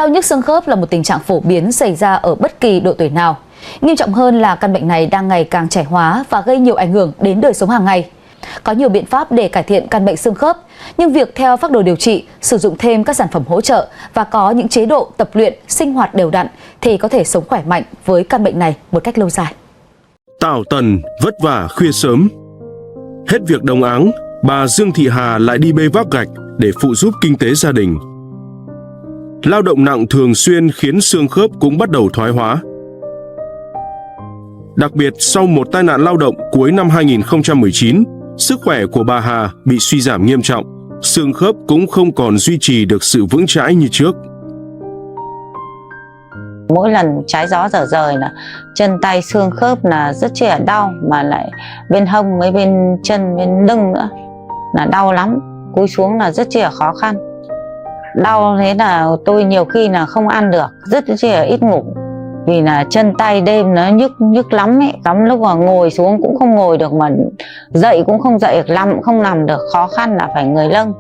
Đau nhức xương khớp là một tình trạng phổ biến xảy ra ở bất kỳ độ tuổi nào. Nghiêm trọng hơn là căn bệnh này đang ngày càng trẻ hóa và gây nhiều ảnh hưởng đến đời sống hàng ngày. Có nhiều biện pháp để cải thiện căn bệnh xương khớp, nhưng việc theo phác đồ điều trị, sử dụng thêm các sản phẩm hỗ trợ và có những chế độ tập luyện, sinh hoạt đều đặn thì có thể sống khỏe mạnh với căn bệnh này một cách lâu dài. Tảo tần, vất vả khuya sớm. Hết việc đồng áng, bà Dương Thị Hà lại đi bê vác gạch để phụ giúp kinh tế gia đình. Lao động nặng thường xuyên khiến xương khớp cũng bắt đầu thoái hóa. Đặc biệt sau một tai nạn lao động cuối năm 2019, sức khỏe của bà Hà bị suy giảm nghiêm trọng, xương khớp cũng không còn duy trì được sự vững chãi như trước. Mỗi lần trái gió dở rời là chân tay xương khớp là rất là đau, mà lại bên hông với bên chân bên lưng nữa là đau lắm, cúi xuống là rất là khó khăn. Đau thế là tôi nhiều khi là không ăn được, rất là ít ngủ. Vì là chân tay đêm nó nhức lắm ấy, lắm lúc mà ngồi xuống cũng không ngồi được, mà dậy cũng không dậy được, nằm cũng không nằm được, khó khăn là phải người lâng.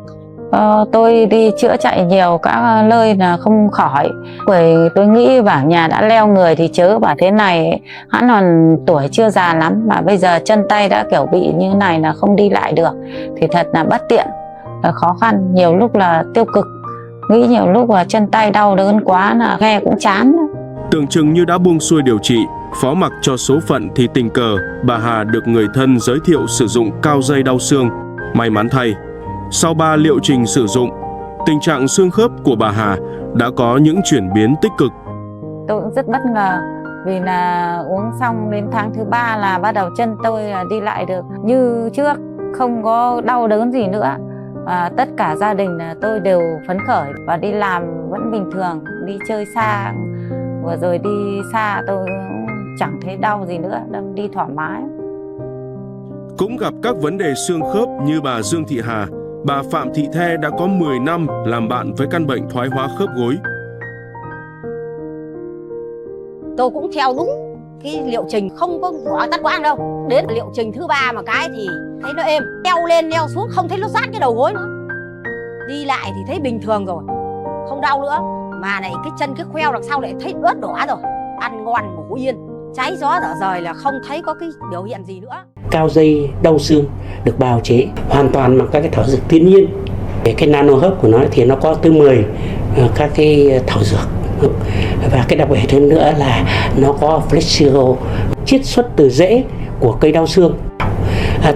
Tôi đi chữa chạy nhiều các nơi là không khỏi. Bởi tôi nghĩ bảo nhà đã leo người thì chớ bảo thế này, hắn còn tuổi chưa già lắm mà bây giờ chân tay đã kiểu bị như này là không đi lại được thì thật là bất tiện, là khó khăn, nhiều lúc là tiêu cực. Nghĩ nhiều lúc là chân tay đau đớn quá là nghe cũng chán. Tưởng chừng như đã buông xuôi điều trị, phó mặc cho số phận thì tình cờ bà Hà được người thân giới thiệu sử dụng cao dây đau xương. May mắn thay, sau 3 liệu trình sử dụng, tình trạng xương khớp của bà Hà đã có những chuyển biến tích cực. Tôi cũng rất bất ngờ vì là uống xong đến tháng thứ 3 là bắt đầu chân tôi đi lại được như trước, không có đau đớn gì nữa. Tất cả gia đình tôi đều phấn khởi và đi làm vẫn bình thường, đi chơi xa, vừa rồi đi xa tôi chẳng thấy đau gì nữa, đi thoải mái. Cũng gặp các vấn đề xương khớp như bà Dương Thị Hà, bà Phạm Thị The đã có 10 năm làm bạn với căn bệnh thoái hóa khớp gối. Tôi cũng theo đúng cái liệu trình, không có bỏ tắt quãng đâu. Đến liệu trình thứ 3 mà cái thì thấy nó êm, leo lên leo xuống không thấy nó sát cái đầu gối nữa. Đi lại thì thấy bình thường rồi, không đau nữa. Mà này cái chân cái khoeo đằng sau lại thấy ướt đỏ rồi. Ăn ngon ngủ yên, trái gió dở rời là không thấy có cái biểu hiện gì nữa. Cao dây đau xương được bào chế hoàn toàn bằng các cái thảo dược thiên nhiên. Cái nano hấp của nó thì nó có tới 10 các cái thảo dược. Và cái đặc biệt hơn nữa là nó có flexigo chiết xuất từ rễ của cây đau xương.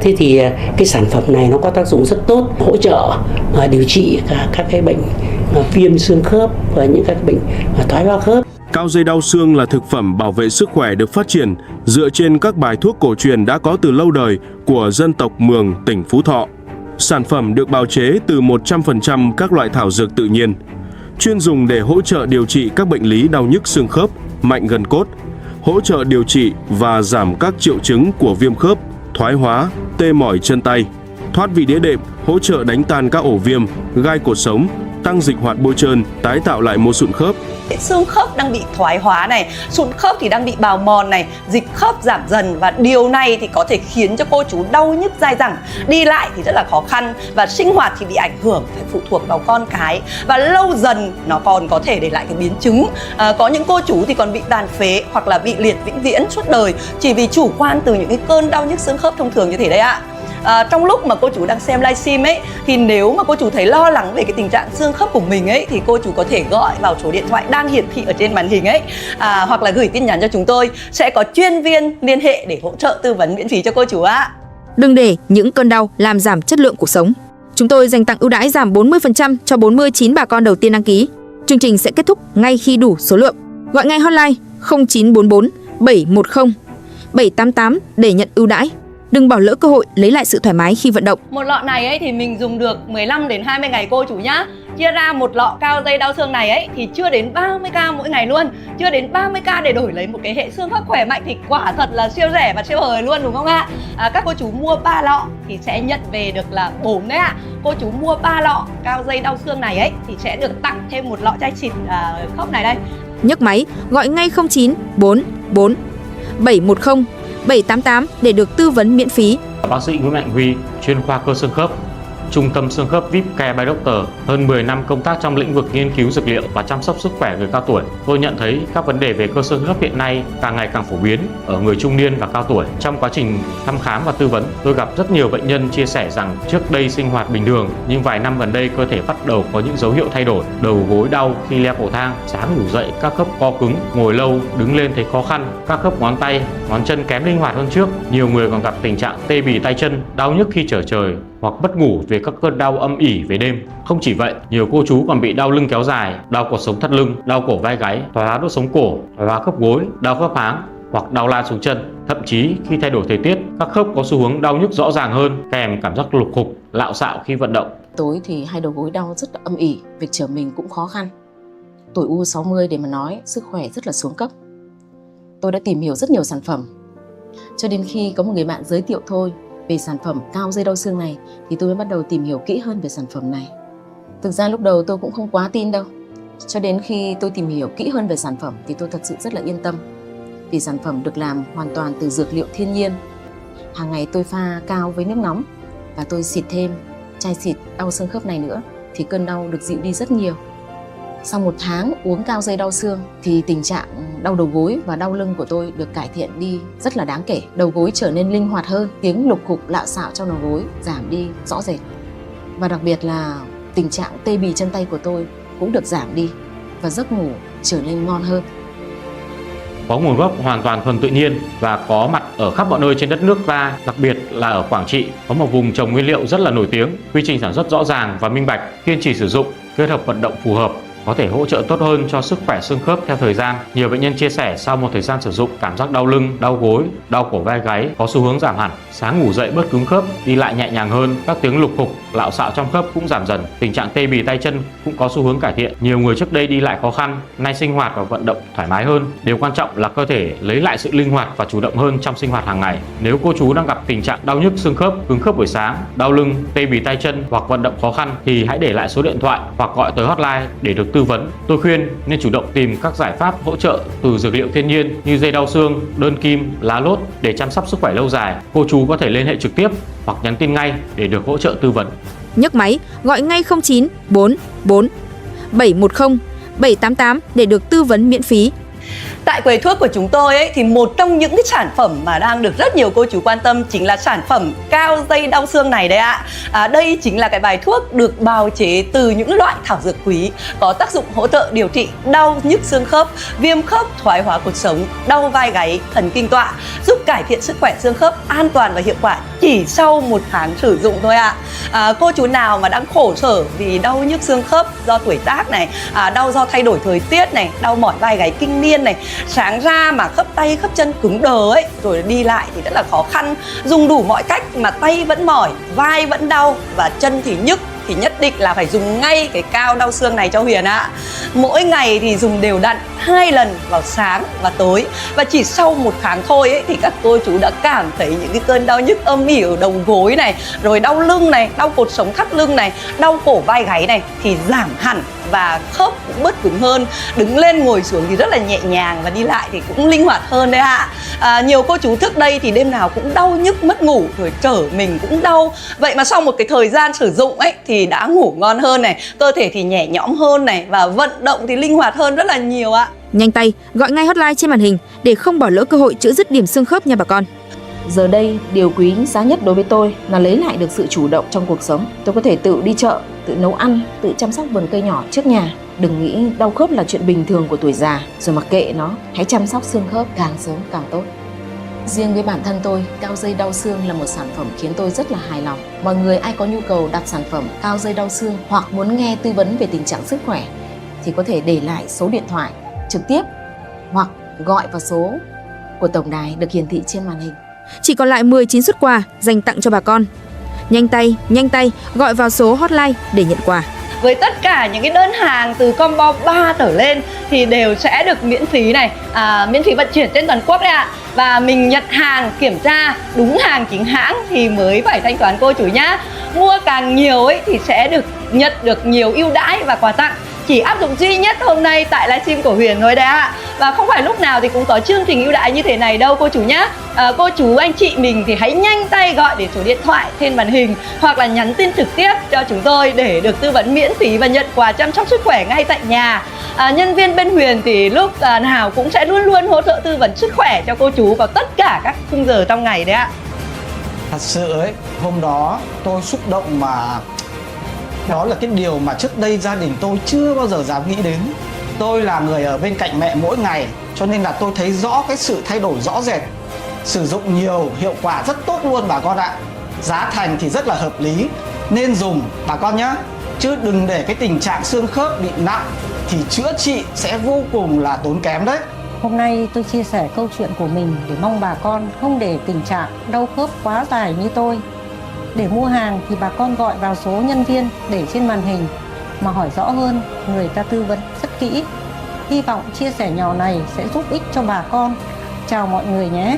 Thế thì cái sản phẩm này nó có tác dụng rất tốt, hỗ trợ điều trị các cái bệnh viêm xương khớp và những các bệnh thoái hóa khớp. Cao dây đau xương là thực phẩm bảo vệ sức khỏe được phát triển dựa trên các bài thuốc cổ truyền đã có từ lâu đời của dân tộc Mường, tỉnh Phú Thọ. Sản phẩm được bào chế từ 100% các loại thảo dược tự nhiên, chuyên dùng để hỗ trợ điều trị các bệnh lý đau nhức xương khớp, mạnh gân cốt, hỗ trợ điều trị và giảm các triệu chứng của viêm khớp, thoái hóa, tê mỏi chân tay, thoát vị đĩa đệm, hỗ trợ đánh tan các ổ viêm, gai cột sống, tăng dịch hoạt bôi trơn, tái tạo lại mô sụn khớp. Xương khớp đang bị thoái hóa này, sụn khớp thì đang bị bào mòn này, dịch khớp giảm dần và điều này thì có thể khiến cho cô chú đau nhức dai dẳng, đi lại thì rất là khó khăn và sinh hoạt thì bị ảnh hưởng, phải phụ thuộc vào con cái và lâu dần nó còn có thể để lại cái biến chứng. Có những cô chú thì còn bị tàn phế hoặc là bị liệt vĩnh viễn suốt đời chỉ vì chủ quan từ những cái cơn đau nhức xương khớp thông thường như thế đấy ạ. Trong lúc mà cô chú đang xem livestream ấy thì nếu mà cô chú thấy lo lắng về cái tình trạng xương khớp của mình ấy thì cô chú có thể gọi vào số điện thoại đang hiển thị ở trên màn hình ấy, hoặc là gửi tin nhắn cho chúng tôi, sẽ có chuyên viên liên hệ để hỗ trợ tư vấn miễn phí cho cô chú ạ. Đừng để những cơn đau làm giảm chất lượng cuộc sống. Chúng tôi dành tặng ưu đãi giảm 40% cho 49 bà con đầu tiên đăng ký. Chương trình sẽ kết thúc ngay khi đủ số lượng. Gọi ngay hotline 0944 710 788 để nhận ưu đãi. Đừng bỏ lỡ cơ hội lấy lại sự thoải mái khi vận động. Một lọ này ấy thì mình dùng được 15 đến 20 ngày cô chú nhá. Chia ra một lọ cao dây đau xương này ấy thì chưa đến 30k mỗi ngày luôn. Chưa đến 30k để đổi lấy một cái hệ xương khớp khỏe mạnh thì quả thật là siêu rẻ và siêu hời luôn, đúng không ạ? Các cô chú mua 3 lọ thì sẽ nhận về được là 4 đấy ạ. Cô chú mua 3 lọ cao dây đau xương này ấy thì sẽ được tặng thêm một lọ chai xịt khớp này đây. Nhấc máy gọi ngay 0944 710 788 để được tư vấn miễn phí. Bác sĩ Nguyễn Mạnh Huy, chuyên khoa cơ xương khớp, Trung tâm xương khớp VIP Care by Doctor, hơn 10 năm công tác trong lĩnh vực nghiên cứu dược liệu và chăm sóc sức khỏe người cao tuổi, tôi nhận thấy các vấn đề về cơ xương khớp hiện nay càng ngày càng phổ biến ở người trung niên và cao tuổi. Trong quá trình thăm khám và tư vấn, tôi gặp rất nhiều bệnh nhân chia sẻ rằng trước đây sinh hoạt bình thường nhưng vài năm gần đây cơ thể bắt đầu có những dấu hiệu thay đổi, đầu gối đau khi leo cầu thang, sáng ngủ dậy các khớp co cứng, ngồi lâu đứng lên thấy khó khăn, các khớp ngón tay, ngón chân kém linh hoạt hơn trước. Nhiều người còn gặp tình trạng tê bì tay chân, đau nhức khi trở trời hoặc mất ngủ về các cơn đau âm ỉ về đêm. Không chỉ vậy, nhiều cô chú còn bị đau lưng kéo dài, đau cột sống thắt lưng, đau cổ vai gáy, thoái hóa đốt sống cổ, thoái hóa khớp gối, đau khớp háng hoặc đau lan xuống chân. Thậm chí khi thay đổi thời tiết, các khớp có xu hướng đau nhức rõ ràng hơn, kèm cảm giác lục khục, lạo xạo khi vận động. Tối thì hai đầu gối đau rất là âm ỉ, việc trở mình cũng khó khăn. Tuổi U60 để mà nói, sức khỏe rất là xuống cấp. Tôi đã tìm hiểu rất nhiều sản phẩm, cho đến khi có một người bạn giới thiệu thôi về sản phẩm cao dây đau xương này thì tôi mới bắt đầu tìm hiểu kỹ hơn về sản phẩm này. Thực ra lúc đầu tôi cũng không quá tin đâu, cho đến khi tôi tìm hiểu kỹ hơn về sản phẩm thì tôi thật sự rất là yên tâm, vì sản phẩm được làm hoàn toàn từ dược liệu thiên nhiên. Hàng ngày tôi pha cao với nước nóng và tôi xịt thêm chai xịt đau xương khớp này nữa thì cơn đau được dịu đi rất nhiều. Sau 1 tháng uống cao dây đau xương thì tình trạng đau đầu gối và đau lưng của tôi được cải thiện đi rất là đáng kể. Đầu gối trở nên linh hoạt hơn, tiếng lục cục lạo xạo trong đầu gối giảm đi rõ rệt. Và đặc biệt là tình trạng tê bì chân tay của tôi cũng được giảm đi và giấc ngủ trở nên ngon hơn. Có nguồn gốc hoàn toàn thuần tự nhiên và có mặt ở khắp mọi nơi trên đất nước ta, đặc biệt là ở Quảng Trị, có một vùng trồng nguyên liệu rất là nổi tiếng, quy trình sản xuất rõ ràng và minh bạch, kiên trì sử dụng, kết hợp vận động phù hợp có thể hỗ trợ tốt hơn cho sức khỏe xương khớp theo thời gian. Nhiều bệnh nhân chia sẻ sau một thời gian sử dụng, cảm giác đau lưng, đau gối, đau cổ vai gáy có xu hướng giảm hẳn, sáng ngủ dậy bớt cứng khớp, đi lại nhẹ nhàng hơn, các tiếng lục cục, lạo xạo trong khớp cũng giảm dần, tình trạng tê bì tay chân cũng có xu hướng cải thiện. Nhiều người trước đây đi lại khó khăn, nay sinh hoạt và vận động thoải mái hơn. Điều quan trọng là cơ thể lấy lại sự linh hoạt và chủ động hơn trong sinh hoạt hàng ngày. Nếu cô chú đang gặp tình trạng đau nhức xương khớp, cứng khớp buổi sáng, đau lưng, tê bì tay chân hoặc vận động khó khăn thì hãy để lại số điện thoại hoặc gọi tới hotline để được tư vấn. Tôi khuyên nên chủ động tìm các giải pháp hỗ trợ từ dược liệu thiên nhiên như dây đau xương, đơn kim, lá lốt để chăm sóc sức khỏe lâu dài. Cô chú có thể liên hệ trực tiếp hoặc nhắn tin ngay để được hỗ trợ tư vấn. Nhấc máy, gọi ngay 09 44 710 788 để được tư vấn miễn phí. Tại quầy thuốc của chúng tôi ấy, thì một trong những cái sản phẩm mà đang được rất nhiều cô chú quan tâm chính là sản phẩm cao dây đau xương này đấy ạ. Đây chính là cái bài thuốc được bào chế từ những loại thảo dược quý, có tác dụng hỗ trợ điều trị đau nhức xương khớp, viêm khớp, thoái hóa cột sống, đau vai gáy, thần kinh tọa, giúp cải thiện sức khỏe xương khớp an toàn và hiệu quả chỉ sau 1 tháng sử dụng thôi ạ. Cô chú nào mà đang khổ sở vì đau nhức xương khớp do tuổi tác này, đau do thay đổi thời tiết này, đau mỏi vai gáy kinh niên này, sáng ra mà khớp tay khớp chân cứng đờ ấy, rồi đi lại thì rất là khó khăn, dùng đủ mọi cách mà tay vẫn mỏi, vai vẫn đau và chân thì nhức, thì nhất định là phải dùng ngay cái cao đau xương này cho Huyền ạ. Mỗi ngày thì dùng đều đặn 2 lần vào sáng và tối, và chỉ sau 1 tháng thôi ấy, thì các cô chú đã cảm thấy những cái cơn đau nhức âm ỉ ở đầu gối này, rồi đau lưng này, đau cột sống thắt lưng này, đau cổ vai gáy này thì giảm hẳn và khớp cũng bớt cứng hơn, đứng lên ngồi xuống thì rất là nhẹ nhàng và đi lại thì cũng linh hoạt hơn đấy ạ. Nhiều cô chú trước đây thì đêm nào cũng đau nhức mất ngủ, rồi trở mình cũng đau, vậy mà sau một cái thời gian sử dụng ấy thì đã ngủ ngon hơn này, cơ thể thì nhẹ nhõm hơn này, và vận động thì linh hoạt hơn rất là nhiều ạ. Nhanh tay, gọi ngay hotline trên màn hình để không bỏ lỡ cơ hội chữa dứt điểm xương khớp nha bà con. Giờ đây, điều quý giá nhất đối với tôi là lấy lại được sự chủ động trong cuộc sống. Tôi có thể tự đi chợ, tự nấu ăn, tự chăm sóc vườn cây nhỏ trước nhà. Đừng nghĩ đau khớp là chuyện bình thường của tuổi già, rồi mặc kệ nó. Hãy chăm sóc xương khớp càng sớm càng tốt. Riêng với bản thân tôi, cao dây đau xương là một sản phẩm khiến tôi rất là hài lòng. Mọi người ai có nhu cầu đặt sản phẩm cao dây đau xương hoặc muốn nghe tư vấn về tình trạng sức khỏe thì có thể để lại số điện thoại trực tiếp hoặc gọi vào số của tổng đài được hiển thị trên màn hình. Chỉ còn lại 19 suất quà dành tặng cho bà con. Nhanh tay, gọi vào số hotline để nhận quà. Với tất cả những cái đơn hàng từ combo 3 trở lên thì đều sẽ được miễn phí này, miễn phí vận chuyển trên toàn quốc đấy ạ. Và mình nhận hàng, kiểm tra đúng hàng chính hãng thì mới phải thanh toán cô chủ nhá. Mua càng nhiều ấy thì sẽ nhận được nhiều ưu đãi và quà tặng. chỉ áp dụng duy nhất hôm nay tại livestream của Huyền thôi đấy ạ. Và không phải lúc nào thì cũng có chương trình ưu đãi như thế này đâu cô chú nhá. Cô chú anh chị mình thì hãy nhanh tay gọi đến số điện thoại trên màn hình hoặc là nhắn tin trực tiếp cho chúng tôi để được tư vấn miễn phí và nhận quà chăm sóc sức khỏe ngay tại nhà. Nhân viên bên Huyền thì lúc nào cũng sẽ luôn luôn hỗ trợ tư vấn sức khỏe cho cô chú vào tất cả các khung giờ trong ngày đấy ạ. Thật sự ấy, hôm đó tôi xúc động mà đó là cái điều mà trước đây gia đình tôi chưa bao giờ dám nghĩ đến. Tôi là người ở bên cạnh mẹ mỗi ngày, cho nên là tôi thấy rõ cái sự thay đổi rõ rệt. Sử dụng nhiều, hiệu quả rất tốt luôn bà con ạ. Giá thành thì rất là hợp lý, nên dùng bà con nhé. Chứ đừng để cái tình trạng xương khớp bị nặng thì chữa trị sẽ vô cùng là tốn kém đấy. Hôm nay tôi chia sẻ câu chuyện của mình để mong bà con không để tình trạng đau khớp quá dài như tôi. Để mua hàng thì bà con gọi vào số nhân viên để trên màn hình mà hỏi rõ hơn, người ta tư vấn rất kỹ. Hy vọng chia sẻ nhỏ này sẽ giúp ích cho bà con. Chào mọi người nhé.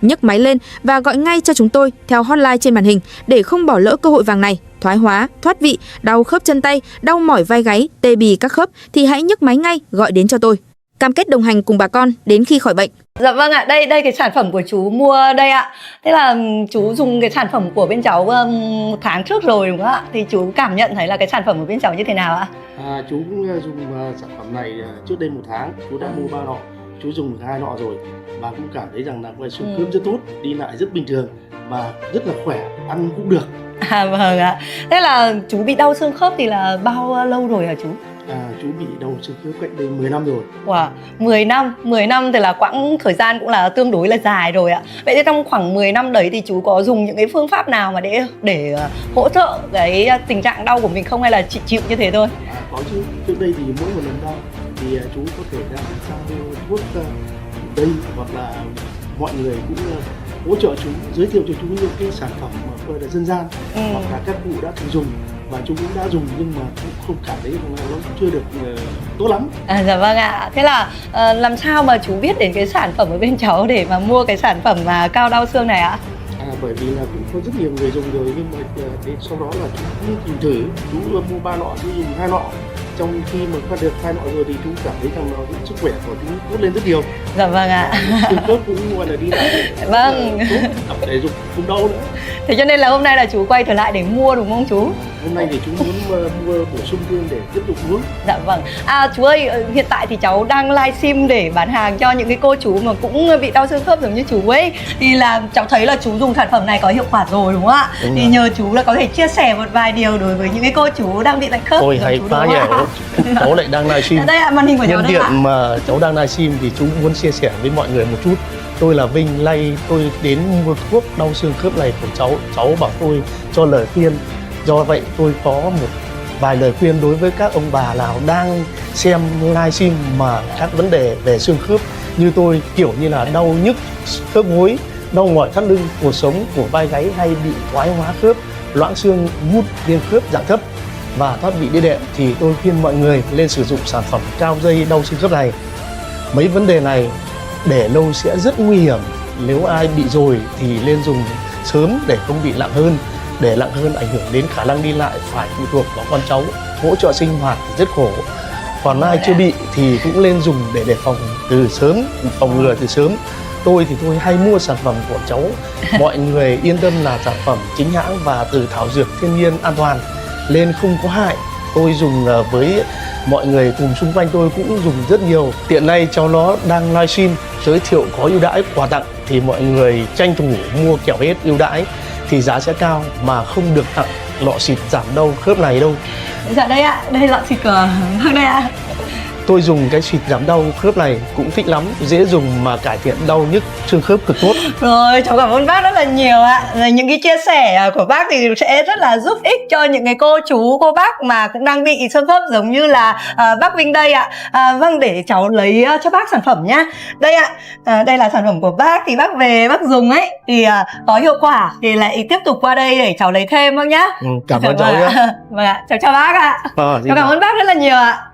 Nhấc máy lên và gọi ngay cho chúng tôi theo hotline trên màn hình để không bỏ lỡ cơ hội vàng này. Thoái hóa, thoát vị, đau khớp chân tay, đau mỏi vai gáy, tê bì các khớp thì hãy nhấc máy ngay gọi đến cho tôi. Cam kết đồng hành cùng bà con đến khi khỏi bệnh. Dạ vâng ạ, đây cái sản phẩm của chú mua đây ạ. Thế là chú dùng cái sản phẩm của bên cháu 1 tháng trước rồi đúng không ạ? Thì chú cảm nhận thấy là cái sản phẩm của bên cháu như thế nào ạ? Chú cũng dùng sản phẩm này trước đây 1 tháng, chú đã mua 3 lọ, chú dùng 2 lọ rồi và cũng cảm thấy rằng là cái xương khớp rất tốt, đi lại rất bình thường và rất là khỏe, ăn cũng được. Vâng ạ. Thế là chú bị đau xương khớp thì là bao lâu rồi hả chú? Chú bị đau xương khớp cách đây 10 năm rồi. Wow, 10 năm thì là quãng thời gian cũng là tương đối là dài rồi ạ. Vậy thì trong khoảng 10 năm đấy thì chú có dùng những cái phương pháp nào mà để hỗ trợ cái tình trạng đau của mình không, hay là chỉ chịu như thế thôi? Có chứ, trước đây thì mỗi một lần đau thì chú có thể ra sang thuốc đây hoặc là mọi người cũng hỗ trợ chú, giới thiệu cho chú những cái sản phẩm mà gọi là dân gian hoặc là các cụ đã từng dùng và chú cũng đã dùng nhưng mà cũng không cảm thấy là nó chưa được tốt lắm. Dạ vâng ạ. Thế là làm sao mà chú biết đến cái sản phẩm ở bên cháu để mà mua cái sản phẩm cao đau xương này ạ? Bởi vì là cũng có rất nhiều người dùng rồi nhưng mà đến sau đó là chú cũng tìm thử, chú mua 3 lọ, chú dùng 2 lọ. Trong khi mà phát được 2 lọ rồi thì chú cảm thấy rằng là sức khỏe của chú tốt lên rất nhiều. Dạ vâng ạ. Xương khớp cũng gọi là đi lại. Vâng. Tập thể dục không đau nữa. Thế cho nên là hôm nay là chú quay trở lại để mua đúng không chú? Hôm nay thì chú muốn mua bổ sung thêm để tiếp tục uống. Dạ vâng. Chú ơi, hiện tại thì cháu đang livestream để bán hàng cho những cái cô chú mà cũng bị đau xương khớp giống như chú ấy. Thì là cháu thấy là chú dùng sản phẩm này có hiệu quả rồi đúng không ạ? Đúng thì rồi. Nhờ chú là có thể chia sẻ một vài điều đối với những cái cô chú đang bị lạnh khớp. Ôi hay quá nhỉ. Cháu lại đang livestream. Đây ạ, màn hình của cháu đây ạ. Nhân tiện mà cháu đang livestream thì chú muốn chia sẻ với mọi người một chút. Tôi là Vinh, tôi đến mua thuốc đau xương khớp này của cháu bảo tôi cho lời khuyên. Do vậy tôi có một vài lời khuyên đối với các ông bà nào đang xem livestream mà các vấn đề về xương khớp như tôi, kiểu như là đau nhức khớp gối, đau mỏi thắt lưng, cột sống, cổ vai gáy hay bị thoái hóa khớp, loãng xương, gút, viêm khớp dạng thấp và thoát vị đĩa đệm thì tôi khuyên mọi người lên sử dụng sản phẩm cao dây đau xương khớp này. Mấy vấn đề này để lâu sẽ rất nguy hiểm, nếu ai bị rồi thì nên dùng sớm để không bị nặng hơn. Để nặng hơn ảnh hưởng đến khả năng đi lại phải phụ thuộc vào con cháu, hỗ trợ sinh hoạt thì rất khổ. Còn ai chưa bị thì cũng nên dùng để đề phòng từ sớm, phòng ngừa từ sớm. Tôi thì tôi hay mua sản phẩm của cháu. Mọi người yên tâm là sản phẩm chính hãng và từ thảo dược thiên nhiên an toàn nên không có hại. Tôi dùng với mọi người cùng xung quanh tôi cũng dùng rất nhiều. Tiện nay cháu nó đang livestream giới thiệu có ưu đãi quà tặng thì mọi người tranh thủ mua kẻo hết ưu đãi thì giá sẽ cao mà không được tặng lọ xịt giảm đau khớp này đâu. Dạ đây ạ, đây lọ xịt của Hương đây ạ. Tôi dùng cái xịt giảm đau khớp này cũng thích lắm, dễ dùng mà cải thiện đau nhức xương khớp cực tốt. Rồi, cháu cảm ơn bác rất là nhiều ạ. Rồi, những cái chia sẻ của bác thì sẽ rất là giúp ích cho những cái cô chú, cô bác mà cũng đang bị xương khớp giống như là bác Vinh đây ạ. Vâng, để cháu lấy cho bác sản phẩm nhá. Đây ạ, đây là sản phẩm của bác thì bác về bác dùng ấy thì có hiệu quả thì lại tiếp tục qua đây để cháu lấy thêm bác nhá. Cảm ơn cháu nhé. Vâng ạ, cháu chào bác ạ. Cháu cảm ơn bác rất là nhiều ạ.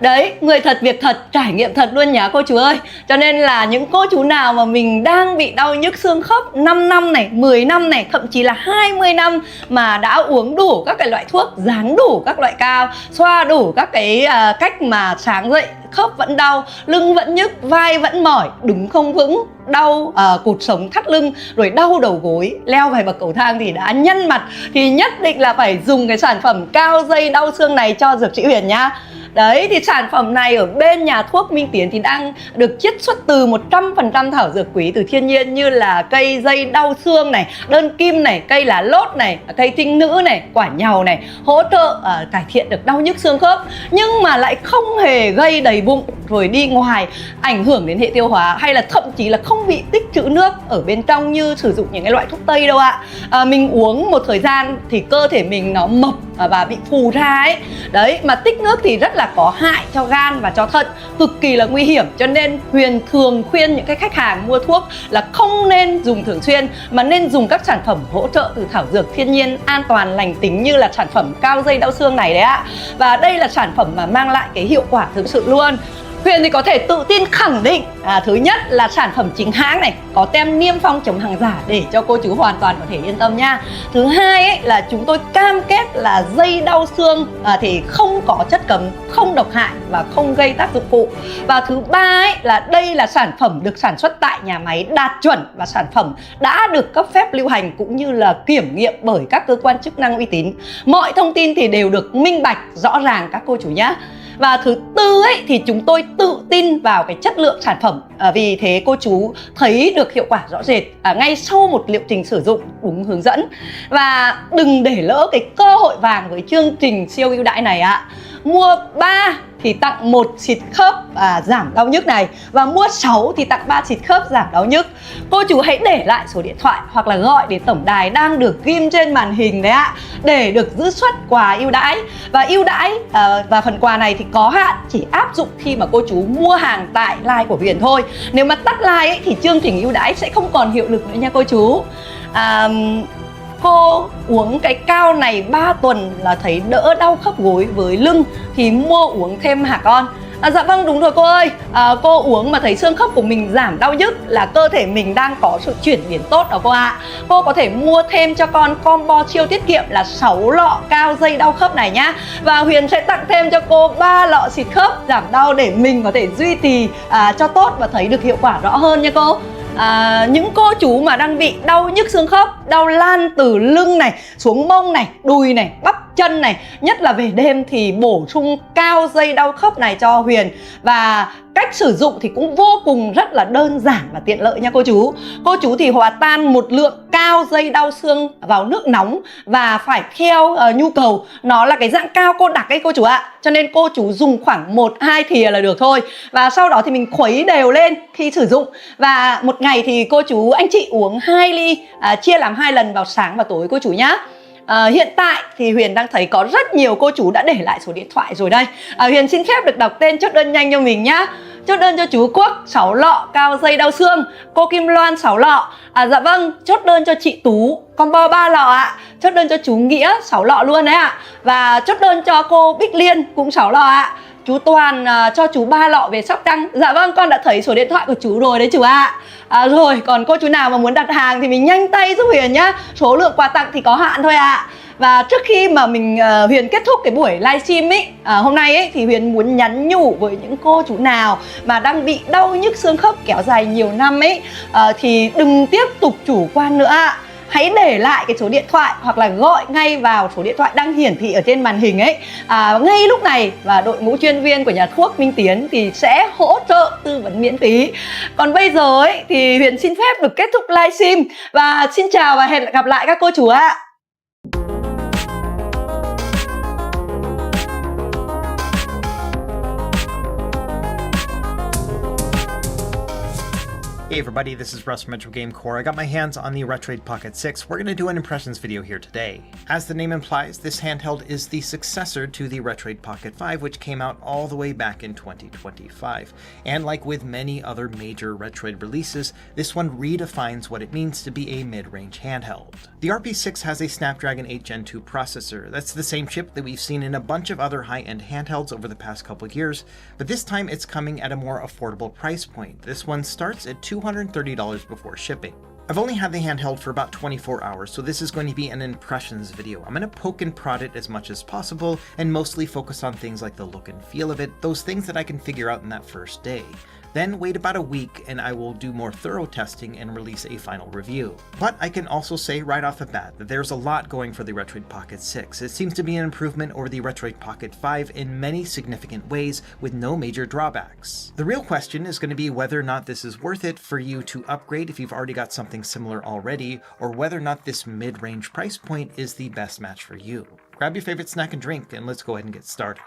Đấy, người thật việc thật, trải nghiệm thật luôn nhá cô chú ơi. Cho nên là những cô chú nào mà mình đang bị đau nhức xương khớp 5 năm này, 10 năm này, thậm chí là 20 năm mà đã uống đủ các cái loại thuốc, dán đủ các loại cao, xoa đủ các cái cách mà sáng dậy khớp vẫn đau, lưng vẫn nhức, vai vẫn mỏi, đứng không vững, đau cột sống thắt lưng, rồi đau đầu gối, leo vài bậc cầu thang thì đã nhăn mặt, thì nhất định là phải dùng cái sản phẩm cao dây đau xương này cho Dược Sĩ Huyền nhá. Đấy, thì sản phẩm này ở bên nhà thuốc Minh Tiến thì đang được chiết xuất từ 100% thảo dược quý từ thiên nhiên, như là cây dây đau xương này, đơn kim này, cây lá lốt này, cây trinh nữ này, quả nhàu này, hỗ trợ cải thiện được đau nhức xương khớp, nhưng mà lại không hề gây đầy bụng rồi đi ngoài, ảnh hưởng đến hệ tiêu hóa, hay là thậm chí là không bị tích trữ nước ở bên trong như sử dụng những cái loại thuốc tây đâu ạ. Mình uống một thời gian thì cơ thể mình nó mập và bị phù ra ấy. Đấy, mà tích nước thì rất là có hại cho gan và cho thận, cực kỳ là nguy hiểm. Cho nên Huyền thường khuyên những cái khách hàng mua thuốc là không nên dùng thường xuyên, mà nên dùng các sản phẩm hỗ trợ từ thảo dược thiên nhiên, an toàn, lành tính như là sản phẩm cao dây đau xương này đấy ạ. Và đây là sản phẩm mà mang lại cái hiệu quả thực sự luôn. Huyền thì có thể tự tin khẳng định thứ nhất là sản phẩm chính hãng này, có tem niêm phong chống hàng giả để cho cô chú hoàn toàn có thể yên tâm nha. Thứ hai ấy, là chúng tôi cam kết là dây đau xương thì không có chất cấm, không độc hại và không gây tác dụng phụ. Và thứ ba ấy, là đây là sản phẩm được sản xuất tại nhà máy đạt chuẩn, và sản phẩm đã được cấp phép lưu hành cũng như là kiểm nghiệm bởi các cơ quan chức năng uy tín. Mọi thông tin thì đều được minh bạch, rõ ràng các cô chú nhé. Và thứ tư ấy, thì chúng tôi tự tin vào cái chất lượng sản phẩm, vì thế cô chú thấy được hiệu quả rõ rệt ngay sau một liệu trình sử dụng đúng hướng dẫn. Và đừng để lỡ cái cơ hội vàng với chương trình siêu ưu đãi này ạ. Mua 3 thì tặng 1 xịt khớp giảm đau nhức này, và mua 6 thì tặng 3 xịt khớp giảm đau nhức. Cô chú hãy để lại số điện thoại hoặc là gọi đến tổng đài đang được ghim trên màn hình đấy ạ, để được giữ suất quà ưu đãi. Và ưu đãi và phần quà này thì có hạn, chỉ áp dụng khi mà cô chú mua hàng tại live của Huyền thôi. Nếu mà tắt live ấy, thì chương trình ưu đãi sẽ không còn hiệu lực nữa nha cô chú. Cô uống cái cao này 3 tuần là thấy đỡ đau khớp gối với lưng thì mua uống thêm hả con? Dạ vâng, đúng rồi cô ơi. Cô uống mà thấy xương khớp của mình giảm đau nhức là cơ thể mình đang có sự chuyển biến tốt đó cô ạ. Cô có thể mua thêm cho con combo siêu tiết kiệm là 6 lọ cao dây đau khớp này nhá. Và Huyền sẽ tặng thêm cho cô 3 lọ xịt khớp giảm đau để mình có thể duy trì cho tốt và thấy được hiệu quả rõ hơn nha cô. Những cô chú mà đang bị đau nhức xương khớp, đau lan từ lưng này, xuống mông này, đùi này, bắp chân này, nhất là về đêm thì bổ sung cao dây đau khớp này cho Huyền. Và cách sử dụng thì cũng vô cùng rất là đơn giản và tiện lợi nha cô chú. Cô chú thì hòa tan một lượng cao dây đau xương vào nước nóng và phải theo nhu cầu. Nó là cái dạng cao cô đặc ấy cô chú ạ. Cho nên cô chú dùng khoảng 1-2 thìa là được thôi. Và sau đó thì mình khuấy đều lên khi sử dụng. Và một ngày thì cô chú anh chị uống 2 ly, chia làm 2 lần vào sáng và tối cô chú nhá. Hiện tại thì Huyền đang thấy có rất nhiều cô chú đã để lại số điện thoại rồi đây. Huyền xin phép được đọc tên chốt đơn nhanh cho mình nhá. Chốt đơn cho chú Quốc 6 lọ cao dây đau xương, cô Kim Loan 6 lọ. Dạ vâng, chốt đơn cho chị Tú combo 3 lọ ạ. Chốt đơn cho chú Nghĩa 6 lọ luôn đấy ạ. Và chốt đơn cho cô Bích Liên cũng 6 lọ ạ. Chú Toàn cho chú 3 lọ về Sóc Trăng. Dạ vâng, con đã thấy số điện thoại của chú rồi đấy chú ạ. Rồi, còn cô chú nào mà muốn đặt hàng thì mình nhanh tay giúp Huyền nhá. Số lượng quà tặng thì có hạn thôi ạ. Và trước khi mà Huyền kết thúc cái buổi livestream ấy hôm nay ấy, thì Huyền muốn nhắn nhủ với những cô chú nào mà đang bị đau nhức xương khớp kéo dài nhiều năm ấy, thì đừng tiếp tục chủ quan nữa ạ. Hãy để lại cái số điện thoại hoặc là gọi ngay vào số điện thoại đang hiển thị ở trên màn hình ấy ngay lúc này, và đội ngũ chuyên viên của nhà thuốc Minh Tiến thì sẽ hỗ trợ tư vấn miễn phí. Còn bây giờ ấy thì Huyền xin phép được kết thúc livestream và xin chào và hẹn gặp lại các cô chú ạ. Hey everybody, this is Russ from Retro Game Core. I got my hands on the Retroid Pocket 6. We're going to do an impressions video here today. As the name implies, this handheld is the successor to the Retroid Pocket 5, which came out all the way back in 2025. And like with many other major Retroid releases, this one redefines what it means to be a mid-range handheld. The RP6 has a Snapdragon 8 Gen 2 processor. That's the same chip that we've seen in a bunch of other high-end handhelds over the past couple of years, but this time it's coming at a more affordable price point. This one starts at $230 before shipping. I've only had the handheld for about 24 hours, so this is going to be an impressions video. I'm going to poke and prod it as much as possible and mostly focus on things like the look and feel of it, those things that I can figure out in that first day. Then wait about a week and I will do more thorough testing and release a final review. But I can also say right off the bat that there's a lot going for the Retroid Pocket 6. It seems to be an improvement over the Retroid Pocket 5 in many significant ways with no major drawbacks. The real question is going to be whether or not this is worth it for you to upgrade if you've already got something similar already, or whether or not this mid-range price point is the best match for you. Grab your favorite snack and drink and let's go ahead and get started.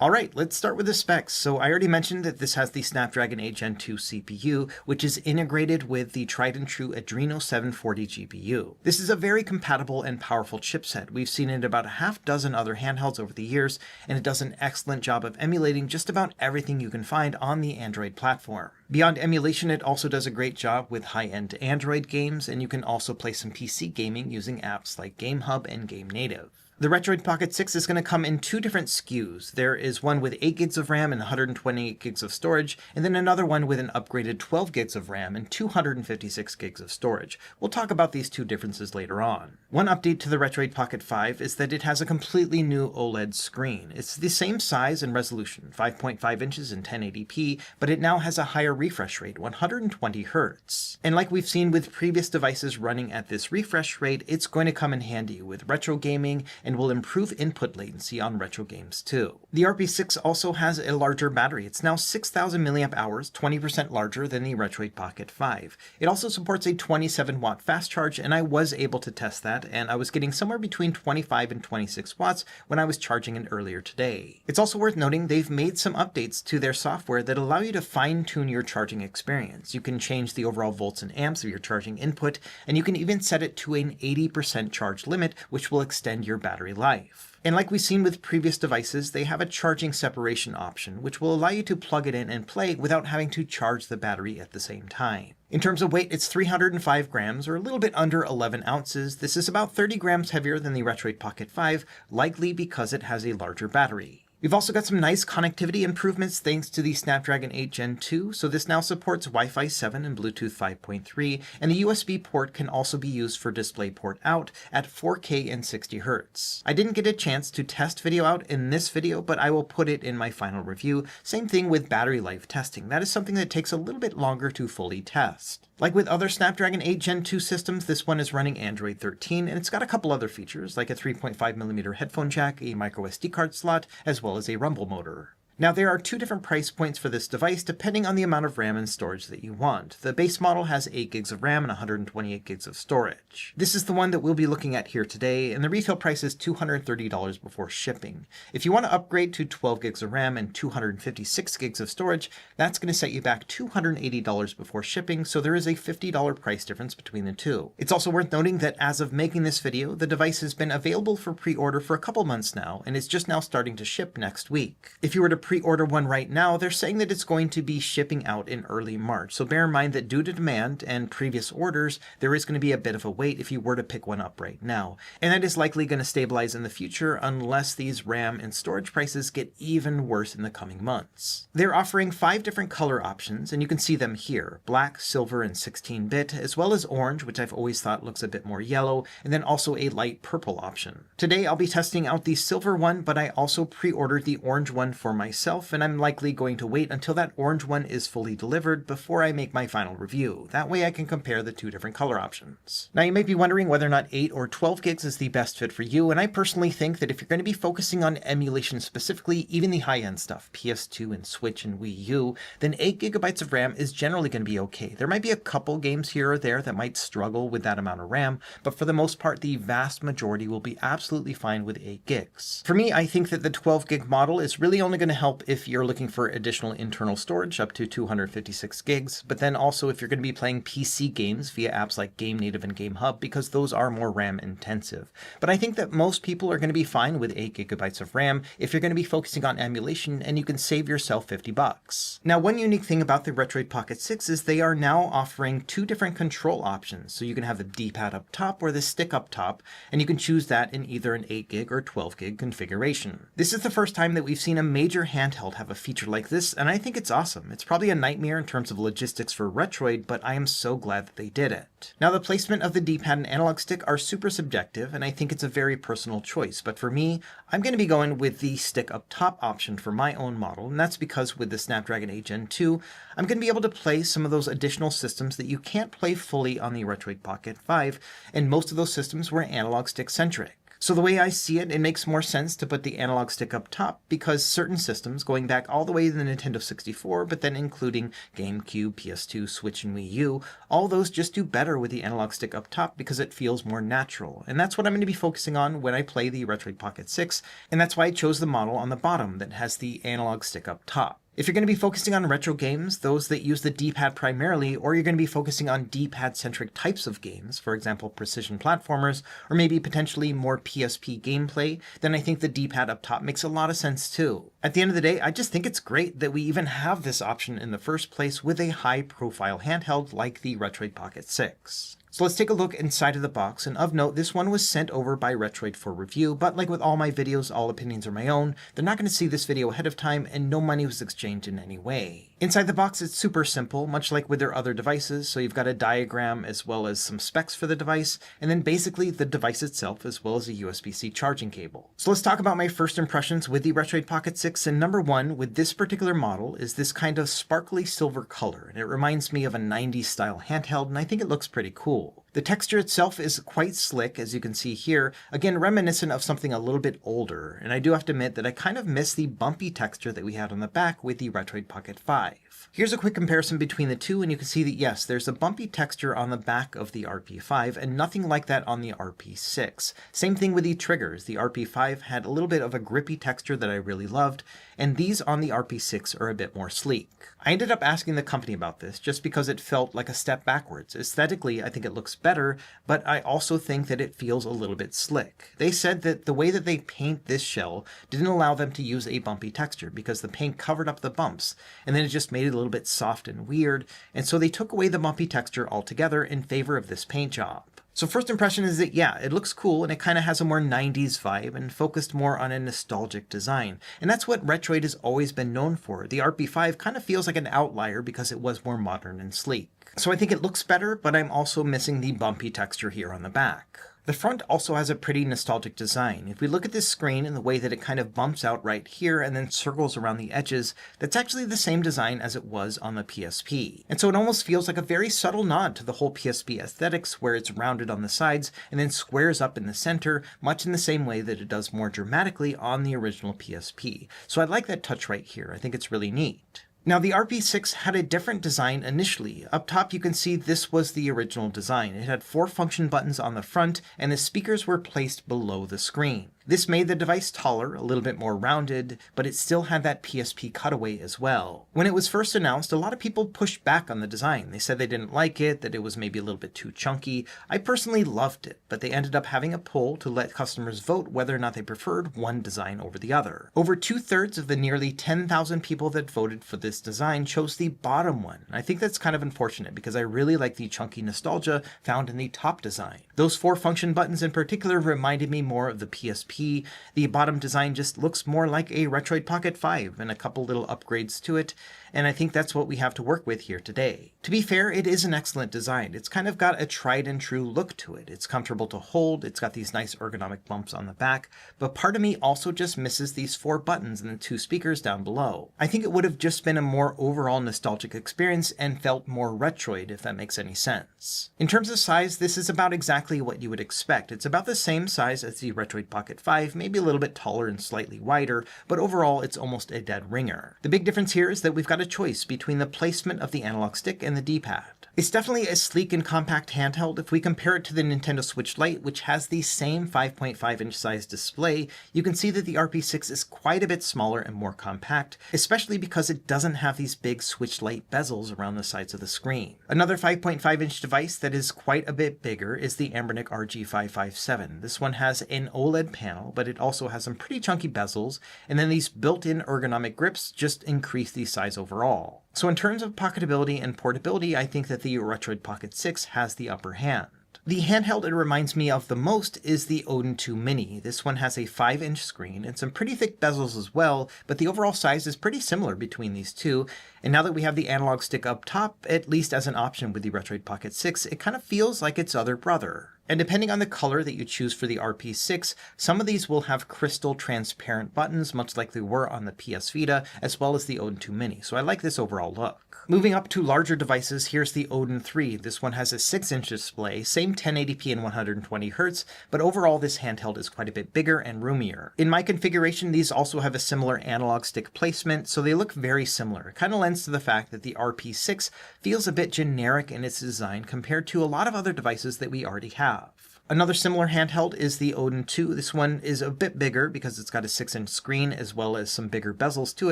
Alright, let's start with the specs. So I already mentioned that this has the Snapdragon 8 Gen 2 CPU, which is integrated with the tried and true Adreno 740 GPU. This is a very compatible and powerful chipset. We've seen it in about a half dozen other handhelds over the years, and it does an excellent job of emulating just about everything you can find on the Android platform. Beyond emulation, it also does a great job with high-end Android games, and you can also play some PC gaming using apps like GameHub and GameNative. The Retroid Pocket 6 is going to come in two different SKUs. There is one with 8 gigs of RAM and 128 gigs of storage, and then another one with an upgraded 12 gigs of RAM and 256 gigs of storage. We'll talk about these two differences later on. One update to the Retroid Pocket 5 is that it has a completely new OLED screen. It's the same size and resolution, 5.5 inches in 1080p, but it now has a higher refresh rate, 120 Hz. And like we've seen with previous devices running at this refresh rate, it's going to come in handy with retro gaming and will improve input latency on retro games too. The RP6 also has a larger battery. It's now 6,000 mAh, 20% larger than the Retroid Pocket 5. It also supports a 27-watt fast charge, and I was able to test that, and I was getting somewhere between 25 and 26 watts when I was charging it earlier today. It's also worth noting they've made some updates to their software that allow you to fine-tune your charging experience. You can change the overall volts and amps of your charging input, and you can even set it to an 80% charge limit, which will extend your battery life. And like we've seen with previous devices, they have a charging separation option, which will allow you to plug it in and play without having to charge the battery at the same time. In terms of weight, it's 305 grams, or a little bit under 11 ounces. This is about 30 grams heavier than the Retroid Pocket 5, likely because it has a larger battery. We've also got some nice connectivity improvements thanks to the Snapdragon 8 Gen 2, so this now supports Wi-Fi 7 and Bluetooth 5.3, and the USB port can also be used for DisplayPort out at 4K and 60 Hz. I didn't get a chance to test video out in this video, but I will put it in my final review. Same thing with battery life testing. That is something that takes a little bit longer to fully test. Like with other Snapdragon 8 Gen 2 systems, this one is running Android 13, and it's got a couple other features like a 3.5mm headphone jack, a microSD card slot, as well as a rumble motor. Now there are two different price points for this device depending on the amount of RAM and storage that you want. The base model has 8 gigs of RAM and 128 gigs of storage. This is the one that we'll be looking at here today, and the retail price is $230 before shipping. If you want to upgrade to 12 gigs of RAM and 256 gigs of storage, that's going to set you back $280 before shipping, so there is a $50 price difference between the two. It's also worth noting that as of making this video, the device has been available for pre-order for a couple months now, and it's just now starting to ship next week. If you were to pre-order one right now, they're saying that it's going to be shipping out in early March. So bear in mind that due to demand and previous orders, there is going to be a bit of a wait if you were to pick one up right now. And that is likely going to stabilize in the future unless these RAM and storage prices get even worse in the coming months. They're offering 5 different color options, and you can see them here: black, silver, and 16-bit, as well as orange, which I've always thought looks a bit more yellow, and then also a light purple option. Today I'll be testing out the silver one, but I also pre-ordered the orange one for myself myself, and I'm likely going to wait until that orange one is fully delivered before I make my final review. That way I can compare the two different color options. Now you might be wondering whether or not 8 or 12 gigs is the best fit for you, and I personally think that if you're going to be focusing on emulation specifically, even the high-end stuff, PS2 and Switch and Wii U, then 8 gigabytes of RAM is generally going to be okay. There might be a couple games here or there that might struggle with that amount of RAM, but for the most part, the vast majority will be absolutely fine with 8 gigs. For me, I think that the 12 gig model is really only going to help if you're looking for additional internal storage up to 256 gigs, but then also if you're going to be playing PC games via apps like Game Native and Game Hub, because those are more RAM intensive. But I think that most people are going to be fine with 8 gigabytes of RAM if you're going to be focusing on emulation, and you can save yourself $50. Now, one unique thing about the Retroid Pocket 6 is they are now offering 2 different control options. So you can have the D-pad up top or the stick up top, and you can choose that in either an 8 gig or 12 gig configuration. This is the first time that we've seen a major handheld have a feature like this, and I think it's awesome. It's probably a nightmare in terms of logistics for Retroid, but I am so glad that they did it. Now, the placement of the D-pad and analog stick are super subjective, and I think it's a very personal choice, but for me, I'm going to be going with the stick up top option for my own model, and that's because with the Snapdragon 8 Gen 2, I'm going to be able to play some of those additional systems that you can't play fully on the Retroid Pocket 5, and most of those systems were analog stick centric. So the way I see it, it makes more sense to put the analog stick up top because certain systems, going back all the way to the Nintendo 64, but then including GameCube, PS2, Switch, and Wii U, all those just do better with the analog stick up top because it feels more natural. And that's what I'm going to be focusing on when I play the Retroid Pocket 6, and that's why I chose the model on the bottom that has the analog stick up top. If you're going to be focusing on retro games, those that use the D-pad primarily, or you're going to be focusing on D-pad-centric types of games, for example, precision platformers, or maybe potentially more PSP gameplay, then I think the D-pad up top makes a lot of sense too. At the end of the day, I just think it's great that we even have this option in the first place with a high-profile handheld like the Retroid Pocket 6. So let's take a look inside of the box, and of note, this one was sent over by Retroid for review, but like with all my videos, all opinions are my own. They're not going to see this video ahead of time, and no money was exchanged in any way. Inside the box, it's super simple, much like with their other devices, so you've got a diagram as well as some specs for the device, and then basically the device itself as well as a USB-C charging cable. So let's talk about my first impressions with the Retroid Pocket 6, and number one, with this particular model, is this kind of sparkly silver color, and it reminds me of a 90s style handheld, and I think it looks pretty cool. The texture itself is quite slick, as you can see here, again reminiscent of something a little bit older, and I do have to admit that I kind of miss the bumpy texture that we had on the back with the Retroid Pocket 5. Here's a quick comparison between the two, and you can see that yes, there's a bumpy texture on the back of the RP5 and nothing like that on the RP6. Same thing with the triggers. The RP5 had a little bit of a grippy texture that I really loved, and these on the RP6 are a bit more sleek. I ended up asking the company about this just because it felt like a step backwards. Aesthetically, I think it looks better, but I also think that it feels a little bit slick. They said that the way that they paint this shell didn't allow them to use a bumpy texture because the paint covered up the bumps, and then it just made it a little bit soft and weird, and so they took away the bumpy texture altogether in favor of this paint job. So first impression is that yeah, it looks cool and it kind of has a more 90s vibe and focused more on a nostalgic design. And that's what Retroid has always been known for. The RP5 kind of feels like an outlier because it was more modern and sleek. So I think it looks better, but I'm also missing the bumpy texture here on the back. The front also has a pretty nostalgic design. If we look at this screen and the way that it kind of bumps out right here and then circles around the edges, that's actually the same design as it was on the PSP. And so it almost feels like a very subtle nod to the whole PSP aesthetics where it's rounded on the sides and then squares up in the center, much in the same way that it does more dramatically on the original PSP. So I like that touch right here. I think it's really neat. Now the RP6 had a different design initially. Up top you can see this was the original design. It had 4 function buttons on the front and the speakers were placed below the screen. This made the device taller, a little bit more rounded, but it still had that PSP cutaway as well. When it was first announced, a lot of people pushed back on the design. They said they didn't like it, that it was maybe a little bit too chunky. I personally loved it, but they ended up having a poll to let customers vote whether or not they preferred one design over the other. Over 2/3 of the nearly 10,000 people that voted for this design chose the bottom one. I think that's kind of unfortunate because I really like the chunky nostalgia found in the top design. Those 4 function buttons in particular reminded me more of the PSP LP. The bottom design just looks more like a Retroid Pocket 5 and a couple little upgrades to it, and I think that's what we have to work with here today. To be fair, it is an excellent design. It's kind of got a tried and true look to it. It's comfortable to hold, it's got these nice ergonomic bumps on the back, but part of me also just misses these 4 buttons and the 2 speakers down below. I think it would have just been a more overall nostalgic experience and felt more Retroid, if that makes any sense. In terms of size, this is about exactly what you would expect. It's about the same size as the Retroid Pocket 5, maybe a little bit taller and slightly wider, but overall it's almost a dead ringer. The big difference here is that we've got a choice between the placement of the analog stick and the D-pad. It's definitely a sleek and compact handheld. If we compare it to the Nintendo Switch Lite, which has the same 5.5-inch size display, you can see that the RP6 is quite a bit smaller and more compact, especially because it doesn't have these big Switch Lite bezels around the sides of the screen. Another 5.5-inch device that is quite a bit bigger is the Anbernic RG557. This one has an OLED panel, but it also has some pretty chunky bezels, and then these built-in ergonomic grips just increase the size overall. So in terms of pocketability and portability, I think that the Retroid Pocket 6 has the upper hand. The handheld it reminds me of the most is the Odin 2 Mini. This one has a 5-inch screen and some pretty thick bezels as well, but the overall size is pretty similar between these two. And now that we have the analog stick up top, at least as an option with the Retroid Pocket 6, it kind of feels like its other brother. And depending on the color that you choose for the RP6, some of these will have crystal transparent buttons, much like they were on the PS Vita, as well as the Odin 2 Mini, so I like this overall look. Moving up to larger devices, here's the Odin 3. This one has a 6-inch display, same 1080p and 120Hz, but overall this handheld is quite a bit bigger and roomier. In my configuration, these also have a similar analog stick placement, so they look very similar. It kind of lends to the fact that the RP6 feels a bit generic in its design compared to a lot of other devices that we already have. Another similar handheld is the Odin 2. This one is a bit bigger because it's got a 6-inch screen as well as some bigger bezels to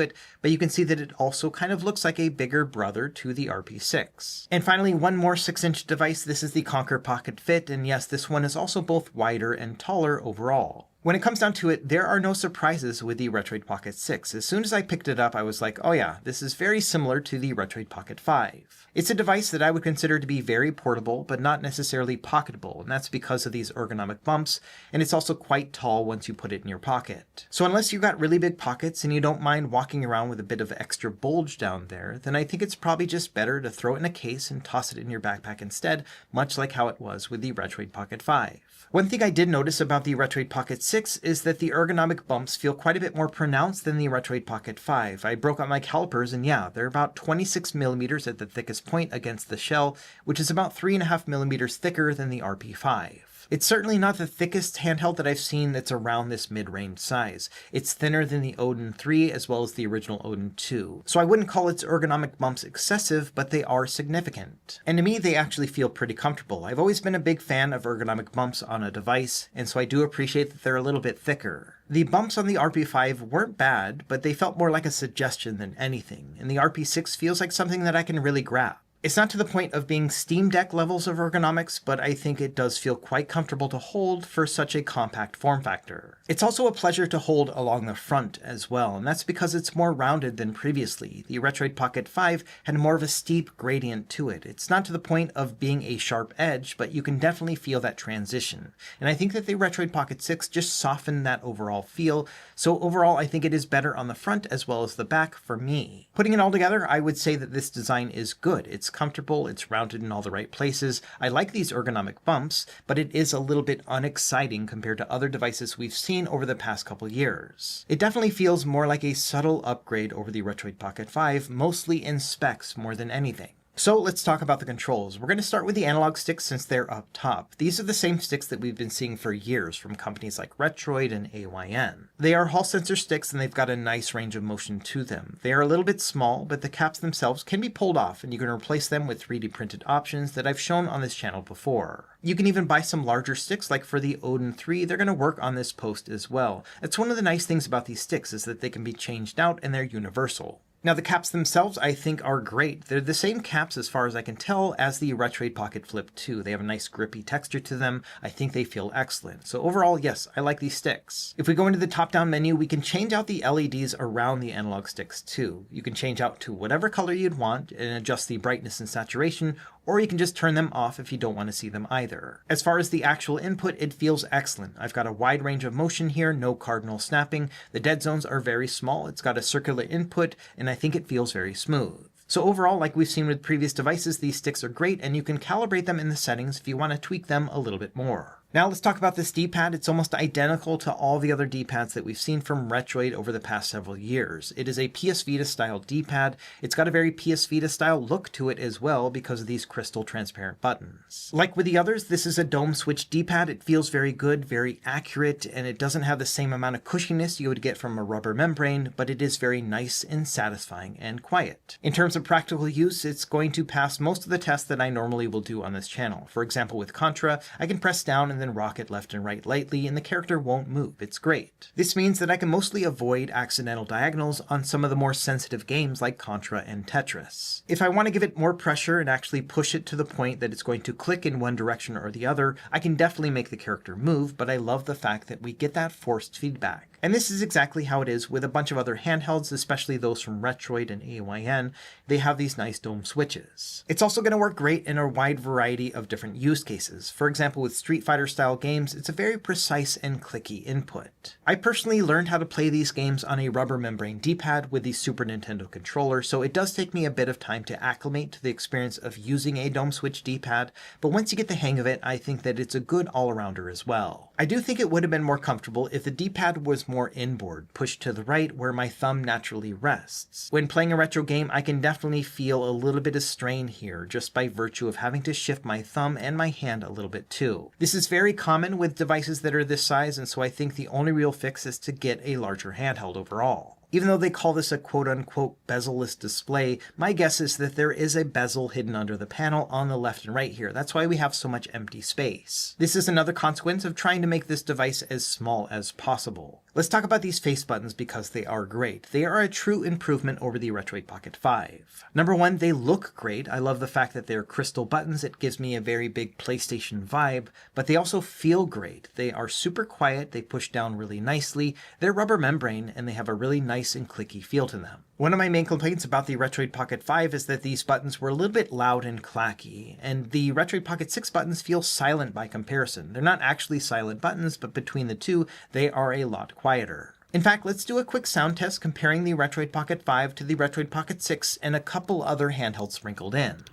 it, but you can see that it also kind of looks like a bigger brother to the RP6. And finally, one more 6-inch device. This is the Conquer Pocket Fit, and yes, this one is also both wider and taller overall. When it comes down to it, there are no surprises with the Retroid Pocket 6. As soon as I picked it up, I was like, oh yeah, this is very similar to the Retroid Pocket 5. It's a device that I would consider to be very portable, but not necessarily pocketable, and that's because of these ergonomic bumps, and it's also quite tall once you put it in your pocket. So unless you've got really big pockets and you don't mind walking around with a bit of extra bulge down there, then I think it's probably just better to throw it in a case and toss it in your backpack instead, much like how it was with the Retroid Pocket 5. One thing I did notice about the Retroid Pocket 6 is that the ergonomic bumps feel quite a bit more pronounced than the Retroid Pocket 5. I broke out my calipers and yeah, they're about 26mm at the thickest point against the shell, which is about 3.5mm thicker than the RP5. It's certainly not the thickest handheld that I've seen that's around this mid-range size. It's thinner than the Odin 3 as well as the original Odin 2. So I wouldn't call its ergonomic bumps excessive, but they are significant. And to me, they actually feel pretty comfortable. I've always been a big fan of ergonomic bumps on a device, and so I do appreciate that they're a little bit thicker. The bumps on the RP5 weren't bad, but they felt more like a suggestion than anything, and the RP6 feels like something that I can really grab. It's not to the point of being Steam Deck levels of ergonomics, but I think it does feel quite comfortable to hold for such a compact form factor. It's also a pleasure to hold along the front as well, and that's because it's more rounded than previously. The Retroid Pocket 5 had more of a steep gradient to it. It's not to the point of being a sharp edge, but you can definitely feel that transition. And I think that the Retroid Pocket 6 just softened that overall feel, so overall I think it is better on the front as well as the back for me. Putting it all together, I would say that this design is good. It's comfortable, it's rounded in all the right places. I like these ergonomic bumps, but it is a little bit unexciting compared to other devices we've seen over the past couple years. It definitely feels more like a subtle upgrade over the Retroid Pocket 5, mostly in specs more than anything. So let's talk about the controls. We're going to start with the analog sticks since they're up top. These are the same sticks that we've been seeing for years from companies like Retroid and AYN. They are Hall sensor sticks and they've got a nice range of motion to them. They are a little bit small, but the caps themselves can be pulled off and you can replace them with 3D printed options that I've shown on this channel before. You can even buy some larger sticks like for the Odin 3, they're going to work on this post as well. That's one of the nice things about these sticks is that they can be changed out and they're universal. Now the caps themselves I think are great. They're the same caps as far as I can tell as the Retroid Pocket Flip 2. They have a nice grippy texture to them. I think they feel excellent. So overall, yes, I like these sticks. If we go into the top-down menu, we can change out the LEDs around the analog sticks too. You can change out to whatever color you'd want and adjust the brightness and saturation, or you can just turn them off if you don't want to see them either. As far as the actual input, it feels excellent. I've got a wide range of motion here, no cardinal snapping. The dead zones are very small. It's got a circular input, and I think it feels very smooth. So overall, like we've seen with previous devices, these sticks are great, and you can calibrate them in the settings if you want to tweak them a little bit more. Now let's talk about this D-pad. It's almost identical to all the other D-pads that we've seen from Retroid over the past several years. It is a PS Vita style D-pad. It's got a very PS Vita style look to it as well because of these crystal transparent buttons. Like with the others, this is a dome switch D-pad. It feels very good, very accurate, and it doesn't have the same amount of cushiness you would get from a rubber membrane, but it is very nice and satisfying and quiet. In terms of practical use, it's going to pass most of the tests that I normally will do on this channel. For example, with Contra, I can press down and then rock it left and right lightly and the character won't move. It's great. This means that I can mostly avoid accidental diagonals on some of the more sensitive games like Contra and Tetris. If I want to give it more pressure and actually push it to the point that it's going to click in one direction or the other, I can definitely make the character move, but I love the fact that we get that forced feedback. And this is exactly how it is with a bunch of other handhelds, especially those from Retroid and AYN. They have these nice dome switches. It's also going to work great in a wide variety of different use cases. For example, with Street Fighter style games, it's a very precise and clicky input. I personally learned how to play these games on a rubber membrane D-pad with the Super Nintendo controller, so it does take me a bit of time to acclimate to the experience of using a dome switch D-pad, but once you get the hang of it, I think that it's a good all-arounder as well. I do think it would have been more comfortable if the D-pad was more inboard, pushed to the right where my thumb naturally rests. When playing a retro game, I can definitely feel a little bit of strain here just by virtue of having to shift my thumb and my hand a little bit too. This is very common with devices that are this size, and so I think the only real fix is to get a larger handheld overall. Even though they call this a quote-unquote bezel-less display, my guess is that there is a bezel hidden under the panel on the left and right here. That's why we have so much empty space. This is another consequence of trying to make this device as small as possible. Let's talk about these face buttons because they are great. They are a true improvement over the Retroid Pocket 5. Number one, they look great. I love the fact that they're crystal buttons. It gives me a very big PlayStation vibe, but they also feel great. They are super quiet. They push down really nicely. They're rubber membrane, and they have a really nice and clicky feel to them. One of my main complaints about the Retroid Pocket 5 is that these buttons were a little bit loud and clacky, and the Retroid Pocket 6 buttons feel silent by comparison. They're not actually silent buttons, but between the two, they are a lot quieter. In fact, let's do a quick sound test comparing the Retroid Pocket 5 to the Retroid Pocket 6 and a couple other handhelds sprinkled in.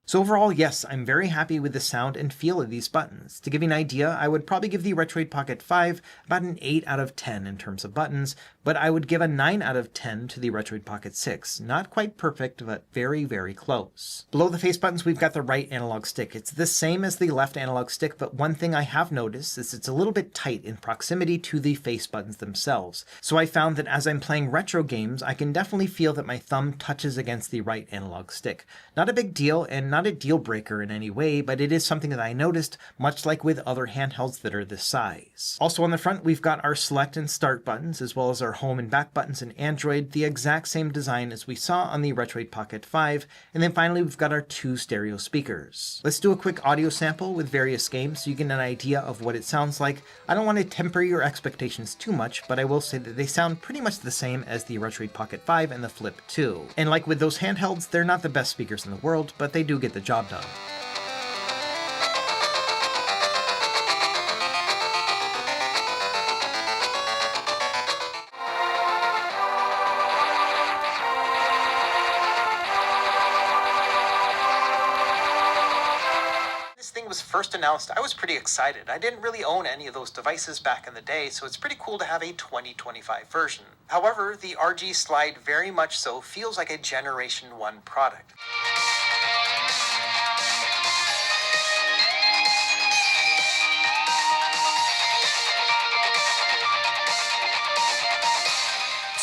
So overall, yes, I'm very happy with the sound and feel of these buttons. To give you an idea, I would probably give the Retroid Pocket 5 about an 8 out of 10 in terms of buttons, but I would give a 9 out of 10 to the Retroid Pocket 6. Not quite perfect, but very, very close. Below the face buttons, we've got the right analog stick. It's the same as the left analog stick, but one thing I have noticed is it's a little bit tight in proximity to the face buttons themselves. So I found that as I'm playing retro games, I can definitely feel that my thumb touches against the right analog stick. Not a big deal, and not a deal breaker in any way, but it is something that I noticed, much like with other handhelds that are this size. Also on the front, we've got our select and start buttons, as well as our home and back buttons in Android, the exact same design as we saw on the Retroid Pocket 5, and then finally we've got our 2 stereo speakers. Let's do a quick audio sample with various games so you get an idea of what it sounds like. I don't want to temper your expectations too much, but I will say that they sound pretty much the same as the Retroid Pocket 5 and the Flip 2. And like with those handhelds, they're not the best speakers in the world, but they do get the job done. This thing was first announced, I was pretty excited. I didn't really own any of those devices back in the day, so it's pretty cool to have a 2025 version. However, the RG Slide very much so feels like a Generation 1 product.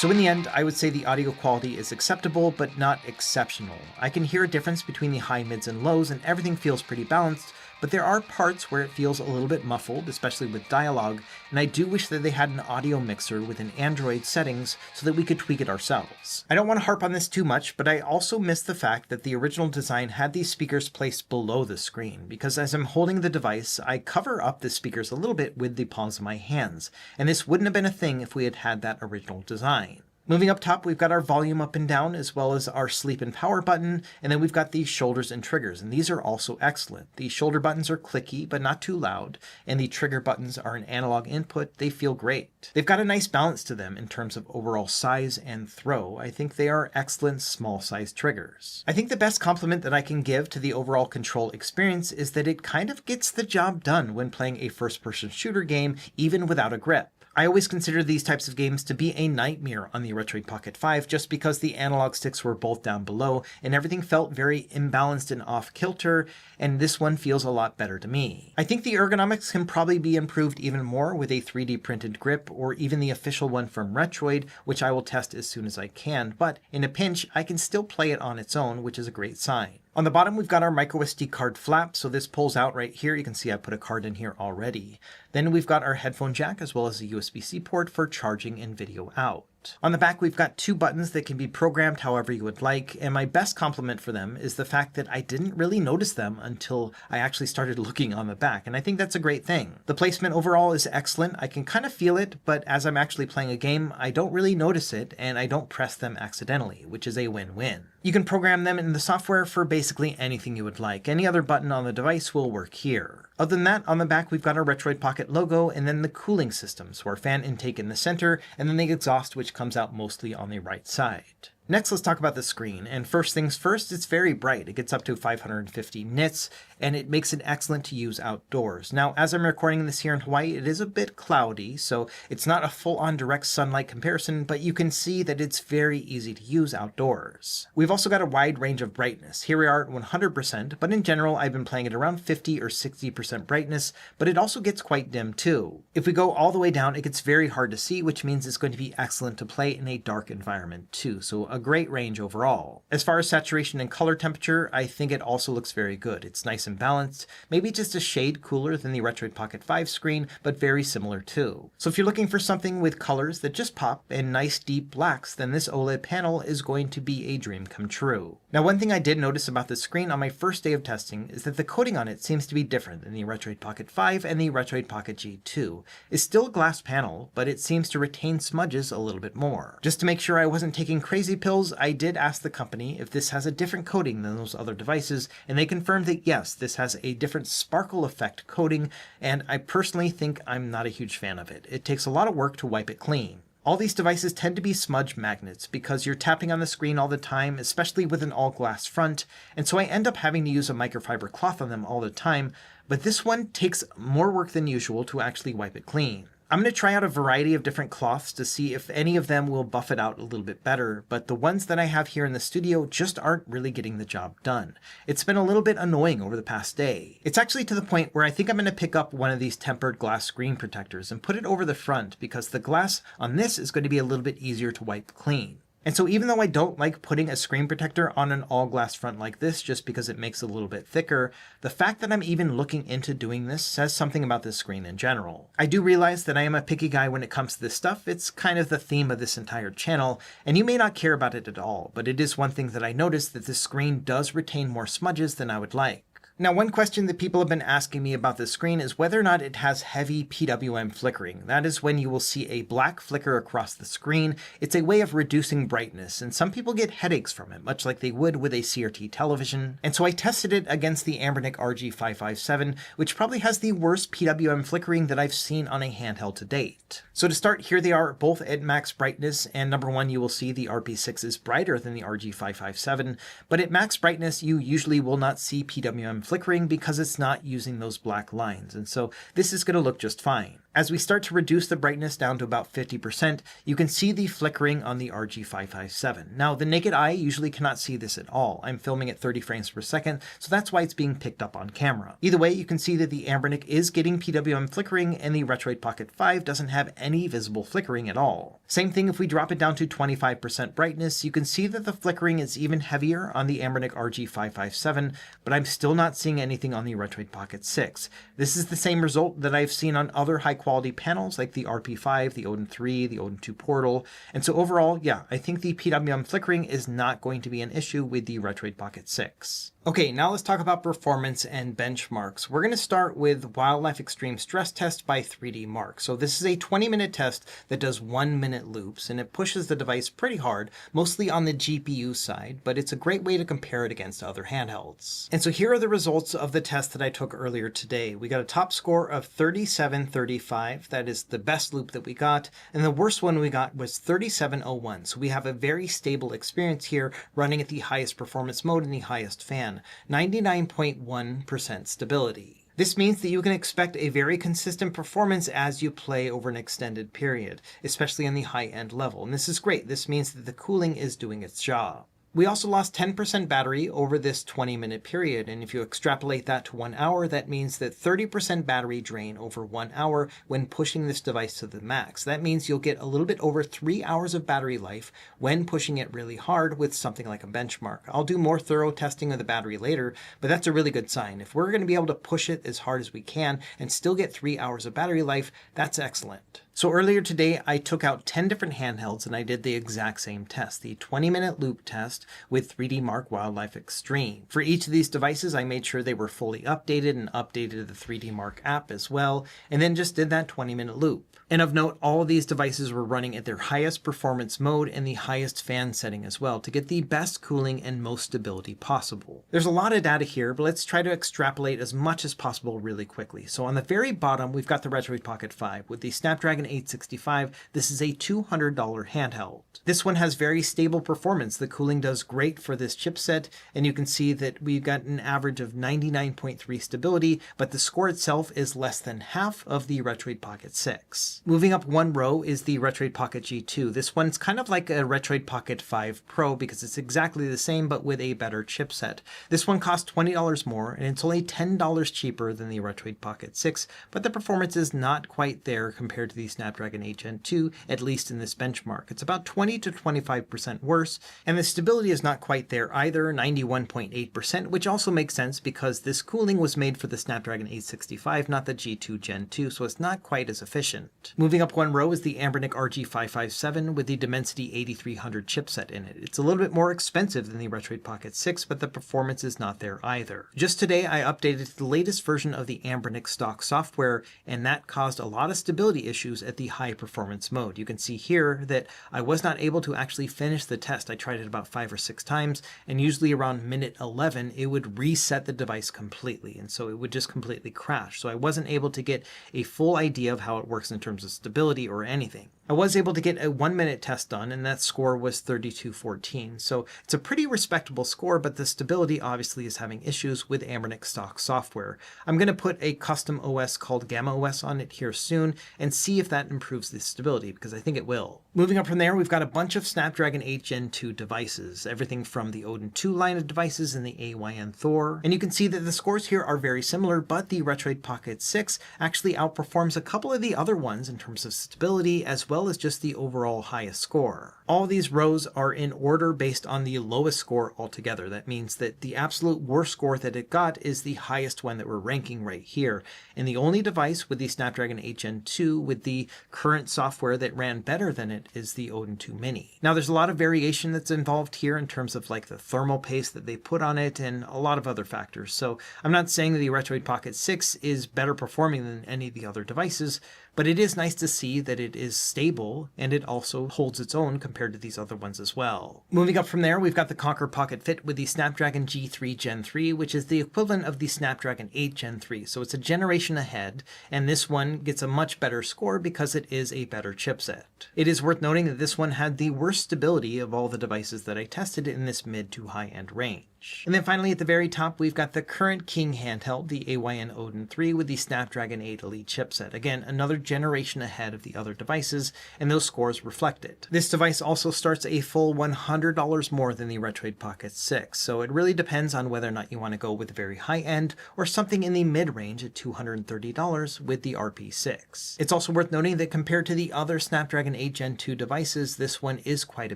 So in the end, I would say the audio quality is acceptable, but not exceptional. I can hear a difference between the high, mids, and lows, and everything feels pretty balanced, but there are parts where it feels a little bit muffled, especially with dialogue, and I do wish that they had an audio mixer within Android settings so that we could tweak it ourselves. I don't want to harp on this too much, but I also miss the fact that the original design had these speakers placed below the screen, because as I'm holding the device, I cover up the speakers a little bit with the palms of my hands, and this wouldn't have been a thing if we had had that original design. Moving up top, we've got our volume up and down, as well as our sleep and power button, and then we've got these shoulders and triggers, and these are also excellent. The shoulder buttons are clicky, but not too loud, and the trigger buttons are an analog input. They feel great. They've got a nice balance to them in terms of overall size and throw. I think they are excellent small-sized triggers. I think the best compliment that I can give to the overall control experience is that it kind of gets the job done when playing a first-person shooter game, even without a grip. I always consider these types of games to be a nightmare on the Retroid Pocket 5 just because the analog sticks were both down below and everything felt very imbalanced and off-kilter, and this one feels a lot better to me. I think the ergonomics can probably be improved even more with a 3D printed grip or even the official one from Retroid, which I will test as soon as I can, but in a pinch I can still play it on its own, which is a great sign. On the bottom, we've got our microSD card flap, so this pulls out right here. You can see I put a card in here already. Then we've got our headphone jack as well as a USB-C port for charging and video out. On the back, we've got two buttons that can be programmed however you would like, and my best compliment for them is the fact that I didn't really notice them until I actually started looking on the back, and I think that's a great thing. The placement overall is excellent. I can kind of feel it, but as I'm actually playing a game, I don't really notice it, and I don't press them accidentally, which is a win-win. You can program them in the software for basically anything you would like. Any other button on the device will work here. Other than that, on the back, we've got our Retroid Pocket logo and then the cooling system, so our fan intake in the center, and then the exhaust, which comes out mostly on the right side. Next, let's talk about the screen, and first things first, it's very bright. It gets up to 550 nits, and it makes it excellent to use outdoors. Now, as I'm recording this here in Hawaii, it is a bit cloudy, so it's not a full-on direct sunlight comparison, but you can see that it's very easy to use outdoors. We've also got a wide range of brightness. Here we are at 100%, but in general, I've been playing at around 50 or 60% brightness, but it also gets quite dim too. If we go all the way down, it gets very hard to see, which means it's going to be excellent to play in a dark environment too, so a great range overall. As far as saturation and color temperature, I think it also looks very good. It's nice and balanced, maybe just a shade cooler than the Retroid Pocket 5 screen, but very similar too. So if you're looking for something with colors that just pop and nice deep blacks, then this OLED panel is going to be a dream come true. Now, one thing I did notice about the screen on my first day of testing is that the coating on it seems to be different than the Retroid Pocket 5 and the Retroid Pocket G2. It's still a glass panel, but it seems to retain smudges a little bit more. Just to make sure I wasn't taking crazy pills, I did ask the company if this has a different coating than those other devices, and they confirmed that yes, this has a different sparkle effect coating, and I personally think I'm not a huge fan of it. It takes a lot of work to wipe it clean. All these devices tend to be smudge magnets because you're tapping on the screen all the time, especially with an all-glass front, and so I end up having to use a microfiber cloth on them all the time, but this one takes more work than usual to actually wipe it clean. I'm going to try out a variety of different cloths to see if any of them will buff it out a little bit better, but the ones that I have here in the studio just aren't really getting the job done. It's been a little bit annoying over the past day. It's actually to the point where I think I'm going to pick up one of these tempered glass screen protectors and put it over the front because the glass on this is going to be a little bit easier to wipe clean. And so even though I don't like putting a screen protector on an all-glass front like this just because it makes it a little bit thicker, the fact that I'm even looking into doing this says something about this screen in general. I do realize that I am a picky guy when it comes to this stuff. It's kind of the theme of this entire channel, and you may not care about it at all, but it is one thing that I noticed that this screen does retain more smudges than I would like. Now, one question that people have been asking me about this screen is whether or not it has heavy PWM flickering. That is when you will see a black flicker across the screen. It's a way of reducing brightness, and some people get headaches from it, much like they would with a CRT television. And so I tested it against the Anbernic RG557, which probably has the worst PWM flickering that I've seen on a handheld to date. So to start, here they are both at max brightness, and number one, you will see the RP6 is brighter than the RG557, but at max brightness, you usually will not see PWM PWM flickering because it's not using those black lines, and so this is going to look just fine. As we start to reduce the brightness down to about 50%, you can see the flickering on the RG557. Now, the naked eye usually cannot see this at all. I'm filming at 30 frames per second, so that's why it's being picked up on camera. Either way, you can see that the Anbernic is getting PWM flickering, and the Retroid Pocket 5 doesn't have any visible flickering at all. Same thing if we drop it down to 25% brightness, you can see that the flickering is even heavier on the Anbernic RG557, but I'm still not seeing anything on the Retroid Pocket 6. This is the same result that I've seen on other high-quality panels like the RP5, the Odin 3, the Odin 2 Portal, and so overall, yeah, I think the PWM flickering is not going to be an issue with the Retroid Pocket 6. Okay, now let's talk about performance and benchmarks. We're going to start with Wildlife Extreme Stress Test by 3D Mark. So this is a 20-minute test that does 1-minute loops, and it pushes the device pretty hard, mostly on the GPU side, but it's a great way to compare it against other handhelds. And so here are the results of the test that I took earlier today. We got a top score of 3735. That is the best loop that we got, and the worst one we got was 3701. So we have a very stable experience here running at the highest performance mode and the highest fan. 99.1% stability. This means that you can expect a very consistent performance as you play over an extended period, especially on the high-end level. And this is great. This means that the cooling is doing its job. We also lost 10% battery over this 20-minute period, and if you extrapolate that to 1 hour, that means that 30% battery drain over 1 hour when pushing this device to the max. That means you'll get a little bit over 3 hours of battery life when pushing it really hard with something like a benchmark. I'll do more thorough testing of the battery later, but that's a really good sign. If we're going to be able to push it as hard as we can and still get 3 hours of battery life, that's excellent. So earlier today, I took out 10 different handhelds and I did the exact same test, the 20-minute loop test with 3D Mark Wildlife Extreme. For each of these devices, I made sure they were fully updated and updated the 3D Mark app as well, and then just did that 20-minute loop. And of note, all of these devices were running at their highest performance mode and the highest fan setting as well to get the best cooling and most stability possible. There's a lot of data here, but let's try to extrapolate as much as possible really quickly. So on the very bottom, we've got the Retroid Pocket 5 with the Snapdragon 865. This is a $200 handheld. This one has very stable performance. The cooling does great for this chipset, and you can see that we've got an average of 99.3 stability, but the score itself is less than half of the Retroid Pocket 6. Moving up one row is the Retroid Pocket G2. This one's kind of like a Retroid Pocket 5 Pro because it's exactly the same but with a better chipset. This one costs $20 more, and it's only $10 cheaper than the Retroid Pocket 6, but the performance is not quite there compared to the Snapdragon 8 Gen 2, at least in this benchmark. It's about 20 to 25% worse, and the stability is not quite there either, 91.8%, which also makes sense because this cooling was made for the Snapdragon 865, not the G2 Gen 2, so it's not quite as efficient. Moving up one row is the Anbernic RG557 with the Dimensity 8300 chipset in it. It's a little bit more expensive than the Retroid Pocket 6, but the performance is not there either. Just today, I updated to the latest version of the Anbernic stock software, and that caused a lot of stability issues at the high performance mode. You can see here that I was not able to actually finish the test. I tried it about 5 or 6 times, and usually around minute 11, it would reset the device completely, and so it would just completely crash. So I wasn't able to get a full idea of how it works in terms of stability or anything. I was able to get a 1-minute test done, and that score was 3214. So it's a pretty respectable score, but the stability obviously is having issues with Anbernic stock software. I'm going to put a custom OS called Gamma OS on it here soon and see if that improves the stability, because I think it will. Moving up from there, we've got a bunch of Snapdragon 8 Gen 2 devices, everything from the Odin 2 line of devices and the AYN Thor. And you can see that the scores here are very similar, but the Retroid Pocket 6 actually outperforms a couple of the other ones in terms of stability as well as just the overall highest score. All these rows are in order based on the lowest score altogether. That means that the absolute worst score that it got is the highest one that we're ranking right here. And the only device with the Snapdragon 8 Gen 2 with the current software that ran better than it is the Odin 2 Mini. Now there's a lot of variation that's involved here in terms of like the thermal paste that they put on it and a lot of other factors. So I'm not saying that the Retroid Pocket 6 is better performing than any of the other devices, but it is nice to see that it is stable and it also holds its own compared to these other ones as well. Moving up from there, we've got the Conquer Pocket Fit with the Snapdragon G3 Gen 3, which is the equivalent of the Snapdragon 8 Gen 3. So it's a generation ahead, and this one gets a much better score because it is a better chipset. It is worth noting that this one had the worst stability of all the devices that I tested in this mid to high end range. And then finally at the very top, we've got the current King handheld, the AYN Odin 3 with the Snapdragon 8 Elite chipset. Again, another generation ahead of the other devices, and those scores reflect it. This device also starts a full $100 more than the Retroid Pocket 6, so it really depends on whether or not you want to go with very high end or something in the mid-range at $230 with the RP6. It's also worth noting that compared to the other Snapdragon 8 Gen 2 devices, this one is quite a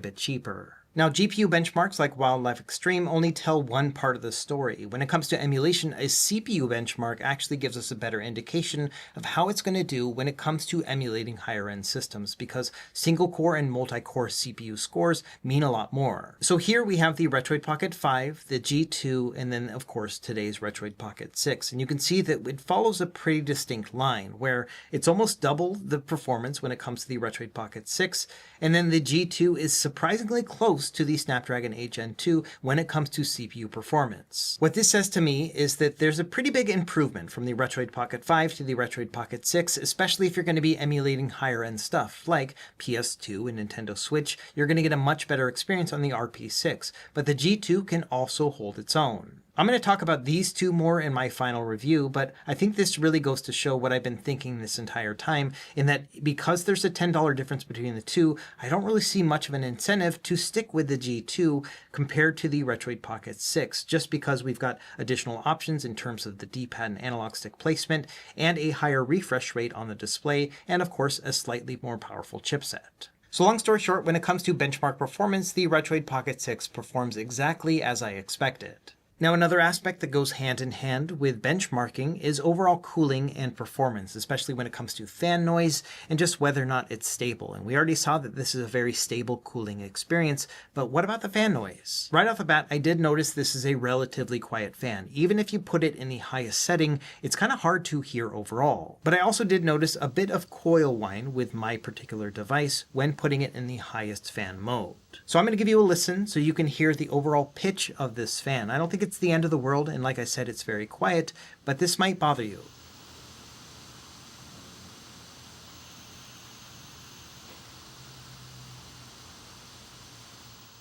bit cheaper. Now, GPU benchmarks like Wildlife Extreme only tell one part of the story. When it comes to emulation, a CPU benchmark actually gives us a better indication of how it's going to do when it comes to emulating higher-end systems, because single-core and multi-core CPU scores mean a lot more. So here we have the Retroid Pocket 5, the G2, and then, of course, today's Retroid Pocket 6. And you can see that it follows a pretty distinct line, where it's almost double the performance when it comes to the Retroid Pocket 6, and then the G2 is surprisingly close to the Snapdragon 8 Gen 2 when it comes to CPU performance. What this says to me is that there's a pretty big improvement from the Retroid Pocket 5 to the Retroid Pocket 6, especially if you're going to be emulating higher end stuff like PS2 and Nintendo Switch. You're going to get a much better experience on the RP6, but the G2 can also hold its own. I'm going to talk about these two more in my final review, but I think this really goes to show what I've been thinking this entire time, in that because there's a $10 difference between the two, I don't really see much of an incentive to stick with the G2 compared to the Retroid Pocket 6, just because we've got additional options in terms of the D-pad and analog stick placement, and a higher refresh rate on the display, and of course a slightly more powerful chipset. So long story short, when it comes to benchmark performance, the Retroid Pocket 6 performs exactly as I expected. Now, another aspect that goes hand in hand with benchmarking is overall cooling and performance, especially when it comes to fan noise and just whether or not it's stable. And we already saw that this is a very stable cooling experience, but what about the fan noise? Right off the bat, I did notice this is a relatively quiet fan. Even if you put it in the highest setting, it's kind of hard to hear overall. But I also did notice a bit of coil whine with my particular device when putting it in the highest fan mode. So I'm going to give you a listen so you can hear the overall pitch of this fan. I don't think it's the end of the world, and like I said, it's very quiet, but this might bother you.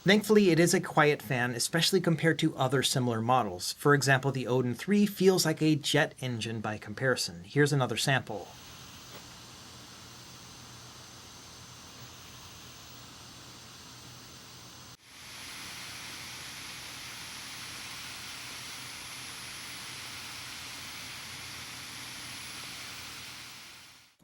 Thankfully, it is a quiet fan, especially compared to other similar models. For example, the Odin 3 feels like a jet engine by comparison. Here's another sample.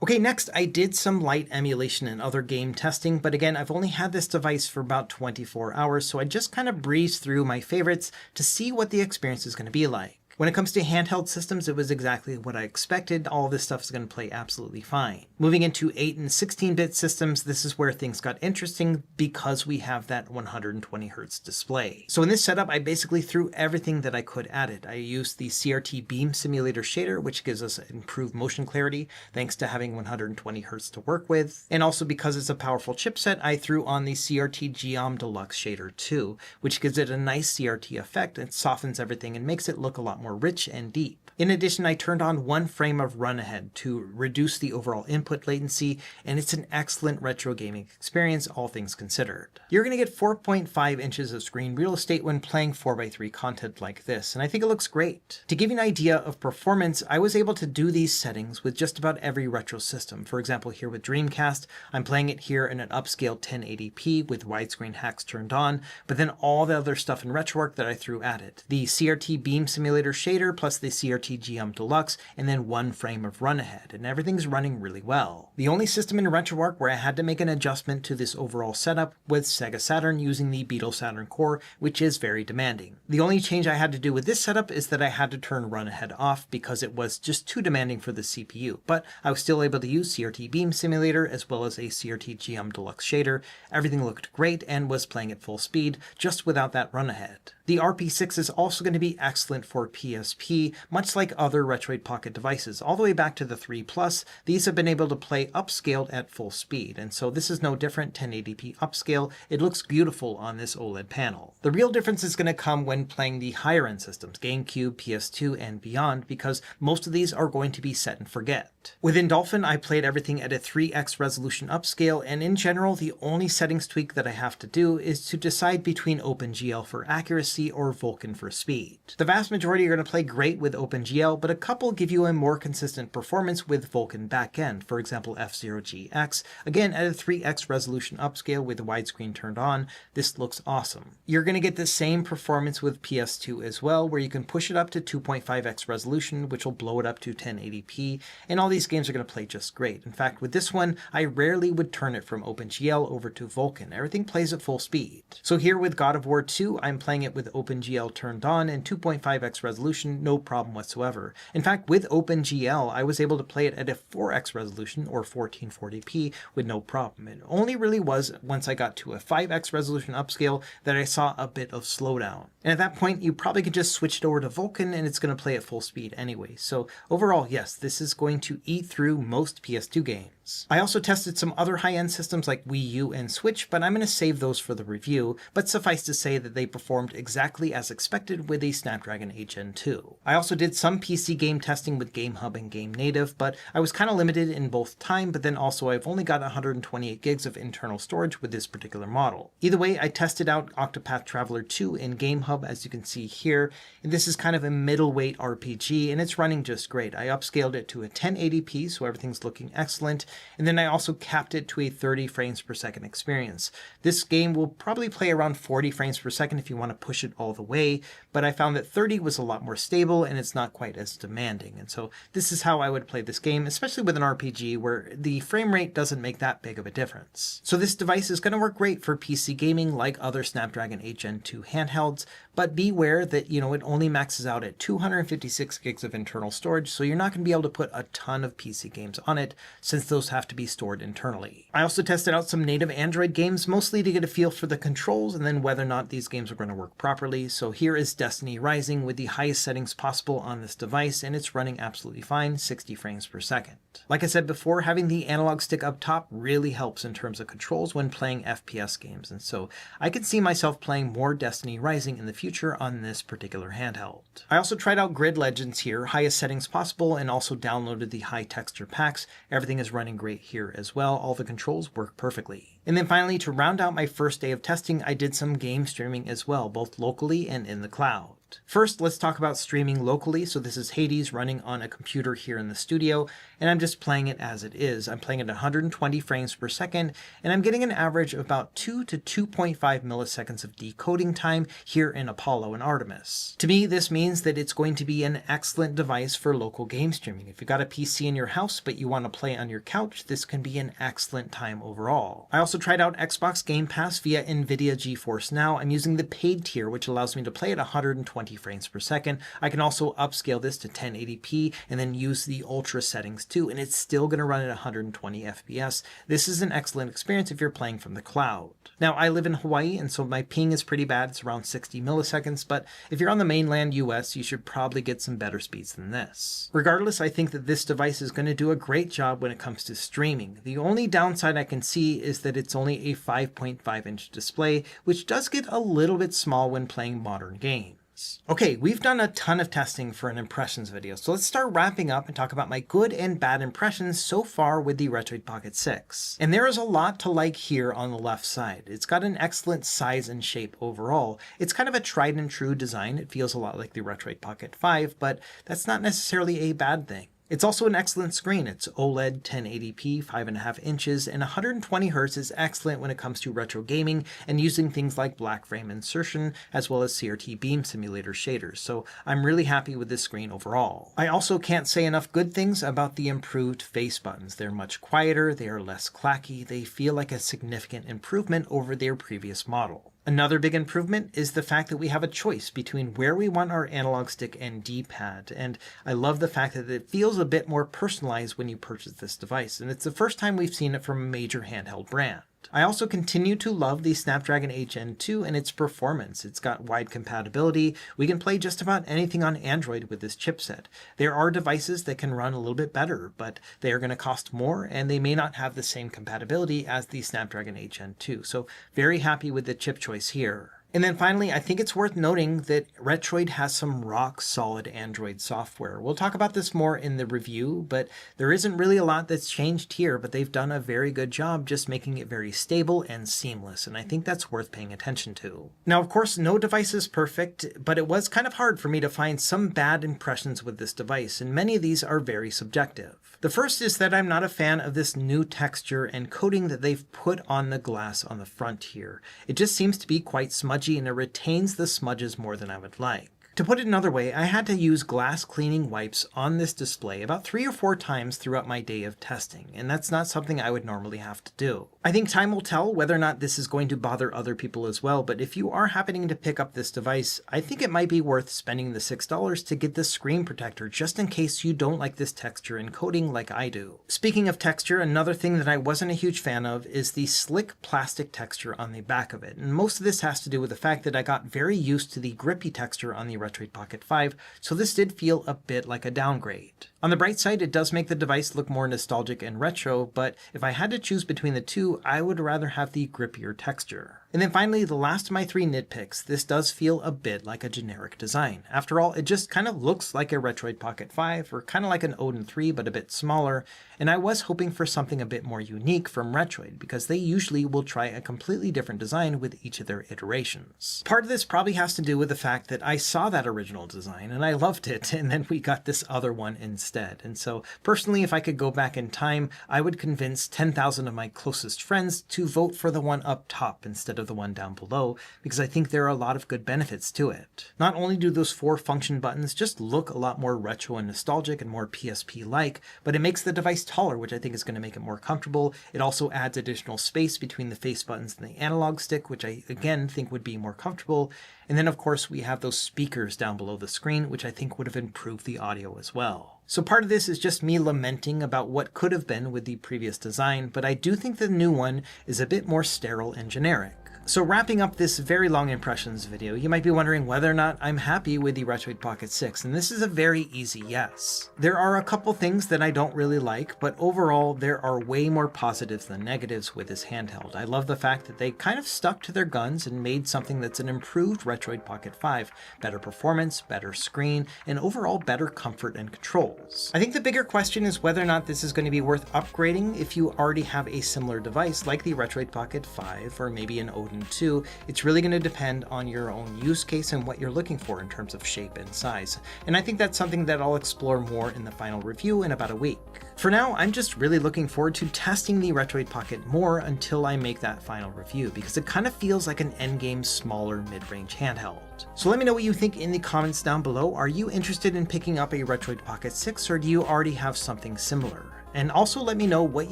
Okay, next I did some light emulation and other game testing, but again, I've only had this device for about 24 hours, so I just kind of breezed through my favorites to see what the experience is going to be like. When it comes to handheld systems, it was exactly what I expected. All of this stuff is going to play absolutely fine. Moving into 8 and 16-bit systems, this is where things got interesting because we have that 120 Hz display. So in this setup, I basically threw everything that I could at it. I used the CRT Beam Simulator shader, which gives us improved motion clarity thanks to having 120 Hz to work with. And also because it's a powerful chipset, I threw on the CRT Geom Deluxe shader too, which gives it a nice CRT effect and softens everything and makes it look a lot more rich and deep. In addition, I turned on 1 frame of run ahead to reduce the overall input latency, and it's an excellent retro gaming experience, all things considered. You're going to get 4.5 inches of screen real estate when playing 4x3 content like this, and I think it looks great. To give you an idea of performance, I was able to do these settings with just about every retro system. For example, here with Dreamcast, I'm playing it here in an upscale 1080p with widescreen hacks turned on, but then all the other stuff in RetroArch that I threw at it. The CRT Beam Simulator shader plus the CRT Geom Deluxe, and then 1 frame of run ahead, and everything's running really well. The only system in RetroArch where I had to make an adjustment to this overall setup was Sega Saturn using the Beetle Saturn core, which is very demanding. The only change I had to do with this setup is that I had to turn run ahead off because it was just too demanding for the CPU, but I was still able to use CRT Beam Simulator as well as a CRT Geom Deluxe shader. Everything looked great and was playing at full speed, just without that run ahead. The RP6 is also going to be excellent for PSP, much like other Retroid Pocket devices. All the way back to the 3 Plus, these have been able to play upscaled at full speed, and so this is no different. 1080p upscale. It looks beautiful on this OLED panel. The real difference is going to come when playing the higher end systems, GameCube, PS2, and beyond, because most of these are going to be set and forget. Within Dolphin, I played everything at a 3x resolution upscale, and in general, the only settings tweak that I have to do is to decide between OpenGL for accuracy or Vulkan for speed. The vast majority are going to play great with OpenGL, but a couple give you a more consistent performance with Vulkan backend, for example F-Zero GX. Again, at a 3x resolution upscale with the widescreen turned on, this looks awesome. You're going to get the same performance with PS2 as well, where you can push it up to 2.5x resolution, which will blow it up to 1080p, and all these games are going to play just great. In fact, with this one, I rarely would turn it from OpenGL over to Vulkan. Everything plays at full speed. So here with God of War 2, I'm playing it with OpenGL turned on and 2.5x resolution, no problem whatsoever. In fact, with OpenGL, I was able to play it at a 4x resolution or 1440p with no problem. It only really was once I got to a 5x resolution upscale that I saw a bit of slowdown. And at that point, you probably could just switch it over to Vulkan and it's going to play at full speed anyway. So overall, yes, this is going to eat through most PS2 games. I also tested some other high-end systems like Wii U and Switch, but I'm going to save those for the review, but suffice to say that they performed exactly as expected with a Snapdragon 8 Gen 2. I also did some PC game testing with GameHub and Game Native, but I was kind of limited in both time, but then also I've only got 128 gigs of internal storage with this particular model. Either way, I tested out Octopath Traveler 2 in GameHub, as you can see here, and this is kind of a middleweight RPG, and it's running just great. I upscaled it to a 1080p, so everything's looking excellent, and then I also capped it to a 30 frames per second experience. This game will probably play around 40 frames per second if you want to push it all the way, but I found that 30 was a lot more stable and it's not quite as demanding. And so this is how I would play this game, especially with an RPG where the frame rate doesn't make that big of a difference. So this device is going to work great for PC gaming like other Snapdragon 8 Gen 2 handhelds, but beware that, it only maxes out at 256 gigs of internal storage, so you're not going to be able to put a ton of PC games on it since those have to be stored internally. I also tested out some native Android games, mostly to get a feel for the controls and then whether or not these games are going to work properly. So here is Destiny Rising with the highest settings possible on this device, and it's running absolutely fine, 60 frames per second. Like I said before, having the analog stick up top really helps in terms of controls when playing FPS games, and so I could see myself playing more Destiny Rising in the future on this particular handheld. I also tried out Grid Legends here, highest settings possible, and also downloaded the high texture packs. Everything is running great here as well. All the controls work perfectly. And then finally, to round out my first day of testing, I did some game streaming as well, both locally and in the cloud. First, let's talk about streaming locally. So this is Hades running on a computer here in the studio, and I'm just playing it as it is. I'm playing at 120 frames per second, and I'm getting an average of about 2 to 2.5 milliseconds of decoding time here in Apollo and Artemis. To me, this means that it's going to be an excellent device for local game streaming. If you've got a PC in your house, but you want to play on your couch, this can be an excellent time overall. I also tried out Xbox Game Pass via NVIDIA GeForce Now. I'm using the paid tier, which allows me to play at 120 frames per second. I can also upscale this to 1080p and then use the ultra settings too, and it's still going to run at 120 FPS. This is an excellent experience if you're playing from the cloud. Now, I live in Hawaii, and so my ping is pretty bad. It's around 60 milliseconds, but if you're on the mainland US, you should probably get some better speeds than this. Regardless, I think that this device is going to do a great job when it comes to streaming. The only downside I can see is that it's only a 5.5-inch display, which does get a little bit small when playing modern games. Okay, we've done a ton of testing for an impressions video, so let's start wrapping up and talk about my good and bad impressions so far with the Retroid Pocket 6. And there is a lot to like here on the left side. It's got an excellent size and shape overall. It's kind of a tried and true design. It feels a lot like the Retroid Pocket 5, but that's not necessarily a bad thing. It's also an excellent screen. It's OLED 1080p, 5.5 inches, and 120 Hz is excellent when it comes to retro gaming and using things like black frame insertion as well as CRT beam simulator shaders. So I'm really happy with this screen overall. I also can't say enough good things about the improved face buttons. They're much quieter, they are less clacky, they feel like a significant improvement over their previous model. Another big improvement is the fact that we have a choice between where we want our analog stick and D-pad, and I love the fact that it feels a bit more personalized when you purchase this device, and it's the first time we've seen it from a major handheld brand. I also continue to love the Snapdragon 8 Gen 2 and its performance. It's got wide compatibility. We can play just about anything on Android with this chipset. There are devices that can run a little bit better, but they are going to cost more and they may not have the same compatibility as the Snapdragon 8 Gen 2. So very happy with the chip choice here. And then finally, I think it's worth noting that Retroid has some rock-solid Android software. We'll talk about this more in the review, but there isn't really a lot that's changed here, but they've done a very good job just making it very stable and seamless, and I think that's worth paying attention to. Now, of course, no device is perfect, but it was kind of hard for me to find some bad impressions with this device, and many of these are very subjective. The first is that I'm not a fan of this new texture and coating that they've put on the glass on the front here. It just seems to be quite smudgy and it retains the smudges more than I would like. To put it another way, I had to use glass cleaning wipes on this display about 3 or 4 times throughout my day of testing, and that's not something I would normally have to do. I think time will tell whether or not this is going to bother other people as well, but if you are happening to pick up this device, I think it might be worth spending the $6 to get the screen protector just in case you don't like this texture and coating like I do. Speaking of texture, another thing that I wasn't a huge fan of is the slick plastic texture on the back of it, and most of this has to do with the fact that I got very used to the grippy texture on the Retroid Pocket 5, so this did feel a bit like a downgrade. On the bright side, it does make the device look more nostalgic and retro, but if I had to choose between the two, I would rather have the grippier texture. And then finally, the last of my 3 nitpicks, this does feel a bit like a generic design. After all, it just kind of looks like a Retroid Pocket 5, or kind of like an Odin 3, but a bit smaller, and I was hoping for something a bit more unique from Retroid, because they usually will try a completely different design with each of their iterations. Part of this probably has to do with the fact that I saw that original design, and I loved it, and then we got this other one instead. And so, personally, if I could go back in time, I would convince 10,000 of my closest friends to vote for the one up top instead of the one down below, because I think there are a lot of good benefits to it. Not only do those 4 function buttons just look a lot more retro and nostalgic and more PSP-like, but it makes the device taller, which I think is going to make it more comfortable. It also adds additional space between the face buttons and the analog stick, which I again think would be more comfortable. And then of course we have those speakers down below the screen, which I think would have improved the audio as well. So part of this is just me lamenting about what could have been with the previous design, but I do think the new one is a bit more sterile and generic. So wrapping up this very long impressions video, you might be wondering whether or not I'm happy with the Retroid Pocket 6, and this is a very easy yes. There are a couple things that I don't really like, but overall there are way more positives than negatives with this handheld. I love the fact that they kind of stuck to their guns and made something that's an improved Retroid Pocket 5. Better performance, better screen, and overall better comfort and controls. I think the bigger question is whether or not this is going to be worth upgrading if you already have a similar device like the Retroid Pocket 5 or maybe an Odin 2. It's really going to depend on your own use case and what you're looking for in terms of shape and size. And I think that's something that I'll explore more in the final review in about a week. For now, I'm just really looking forward to testing the Retroid Pocket more until I make that final review, because it kind of feels like an endgame smaller mid-range handheld. So let me know what you think in the comments down below. Are you interested in picking up a Retroid Pocket 6, or do you already have something similar? And also let me know what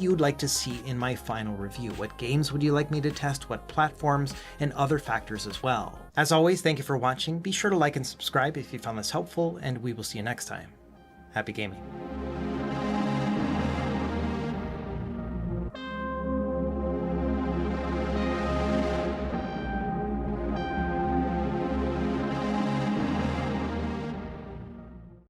you'd like to see in my final review. What games would you like me to test, what platforms, and other factors as well. As always, thank you for watching. Be sure to like and subscribe if you found this helpful, and we will see you next time. Happy gaming.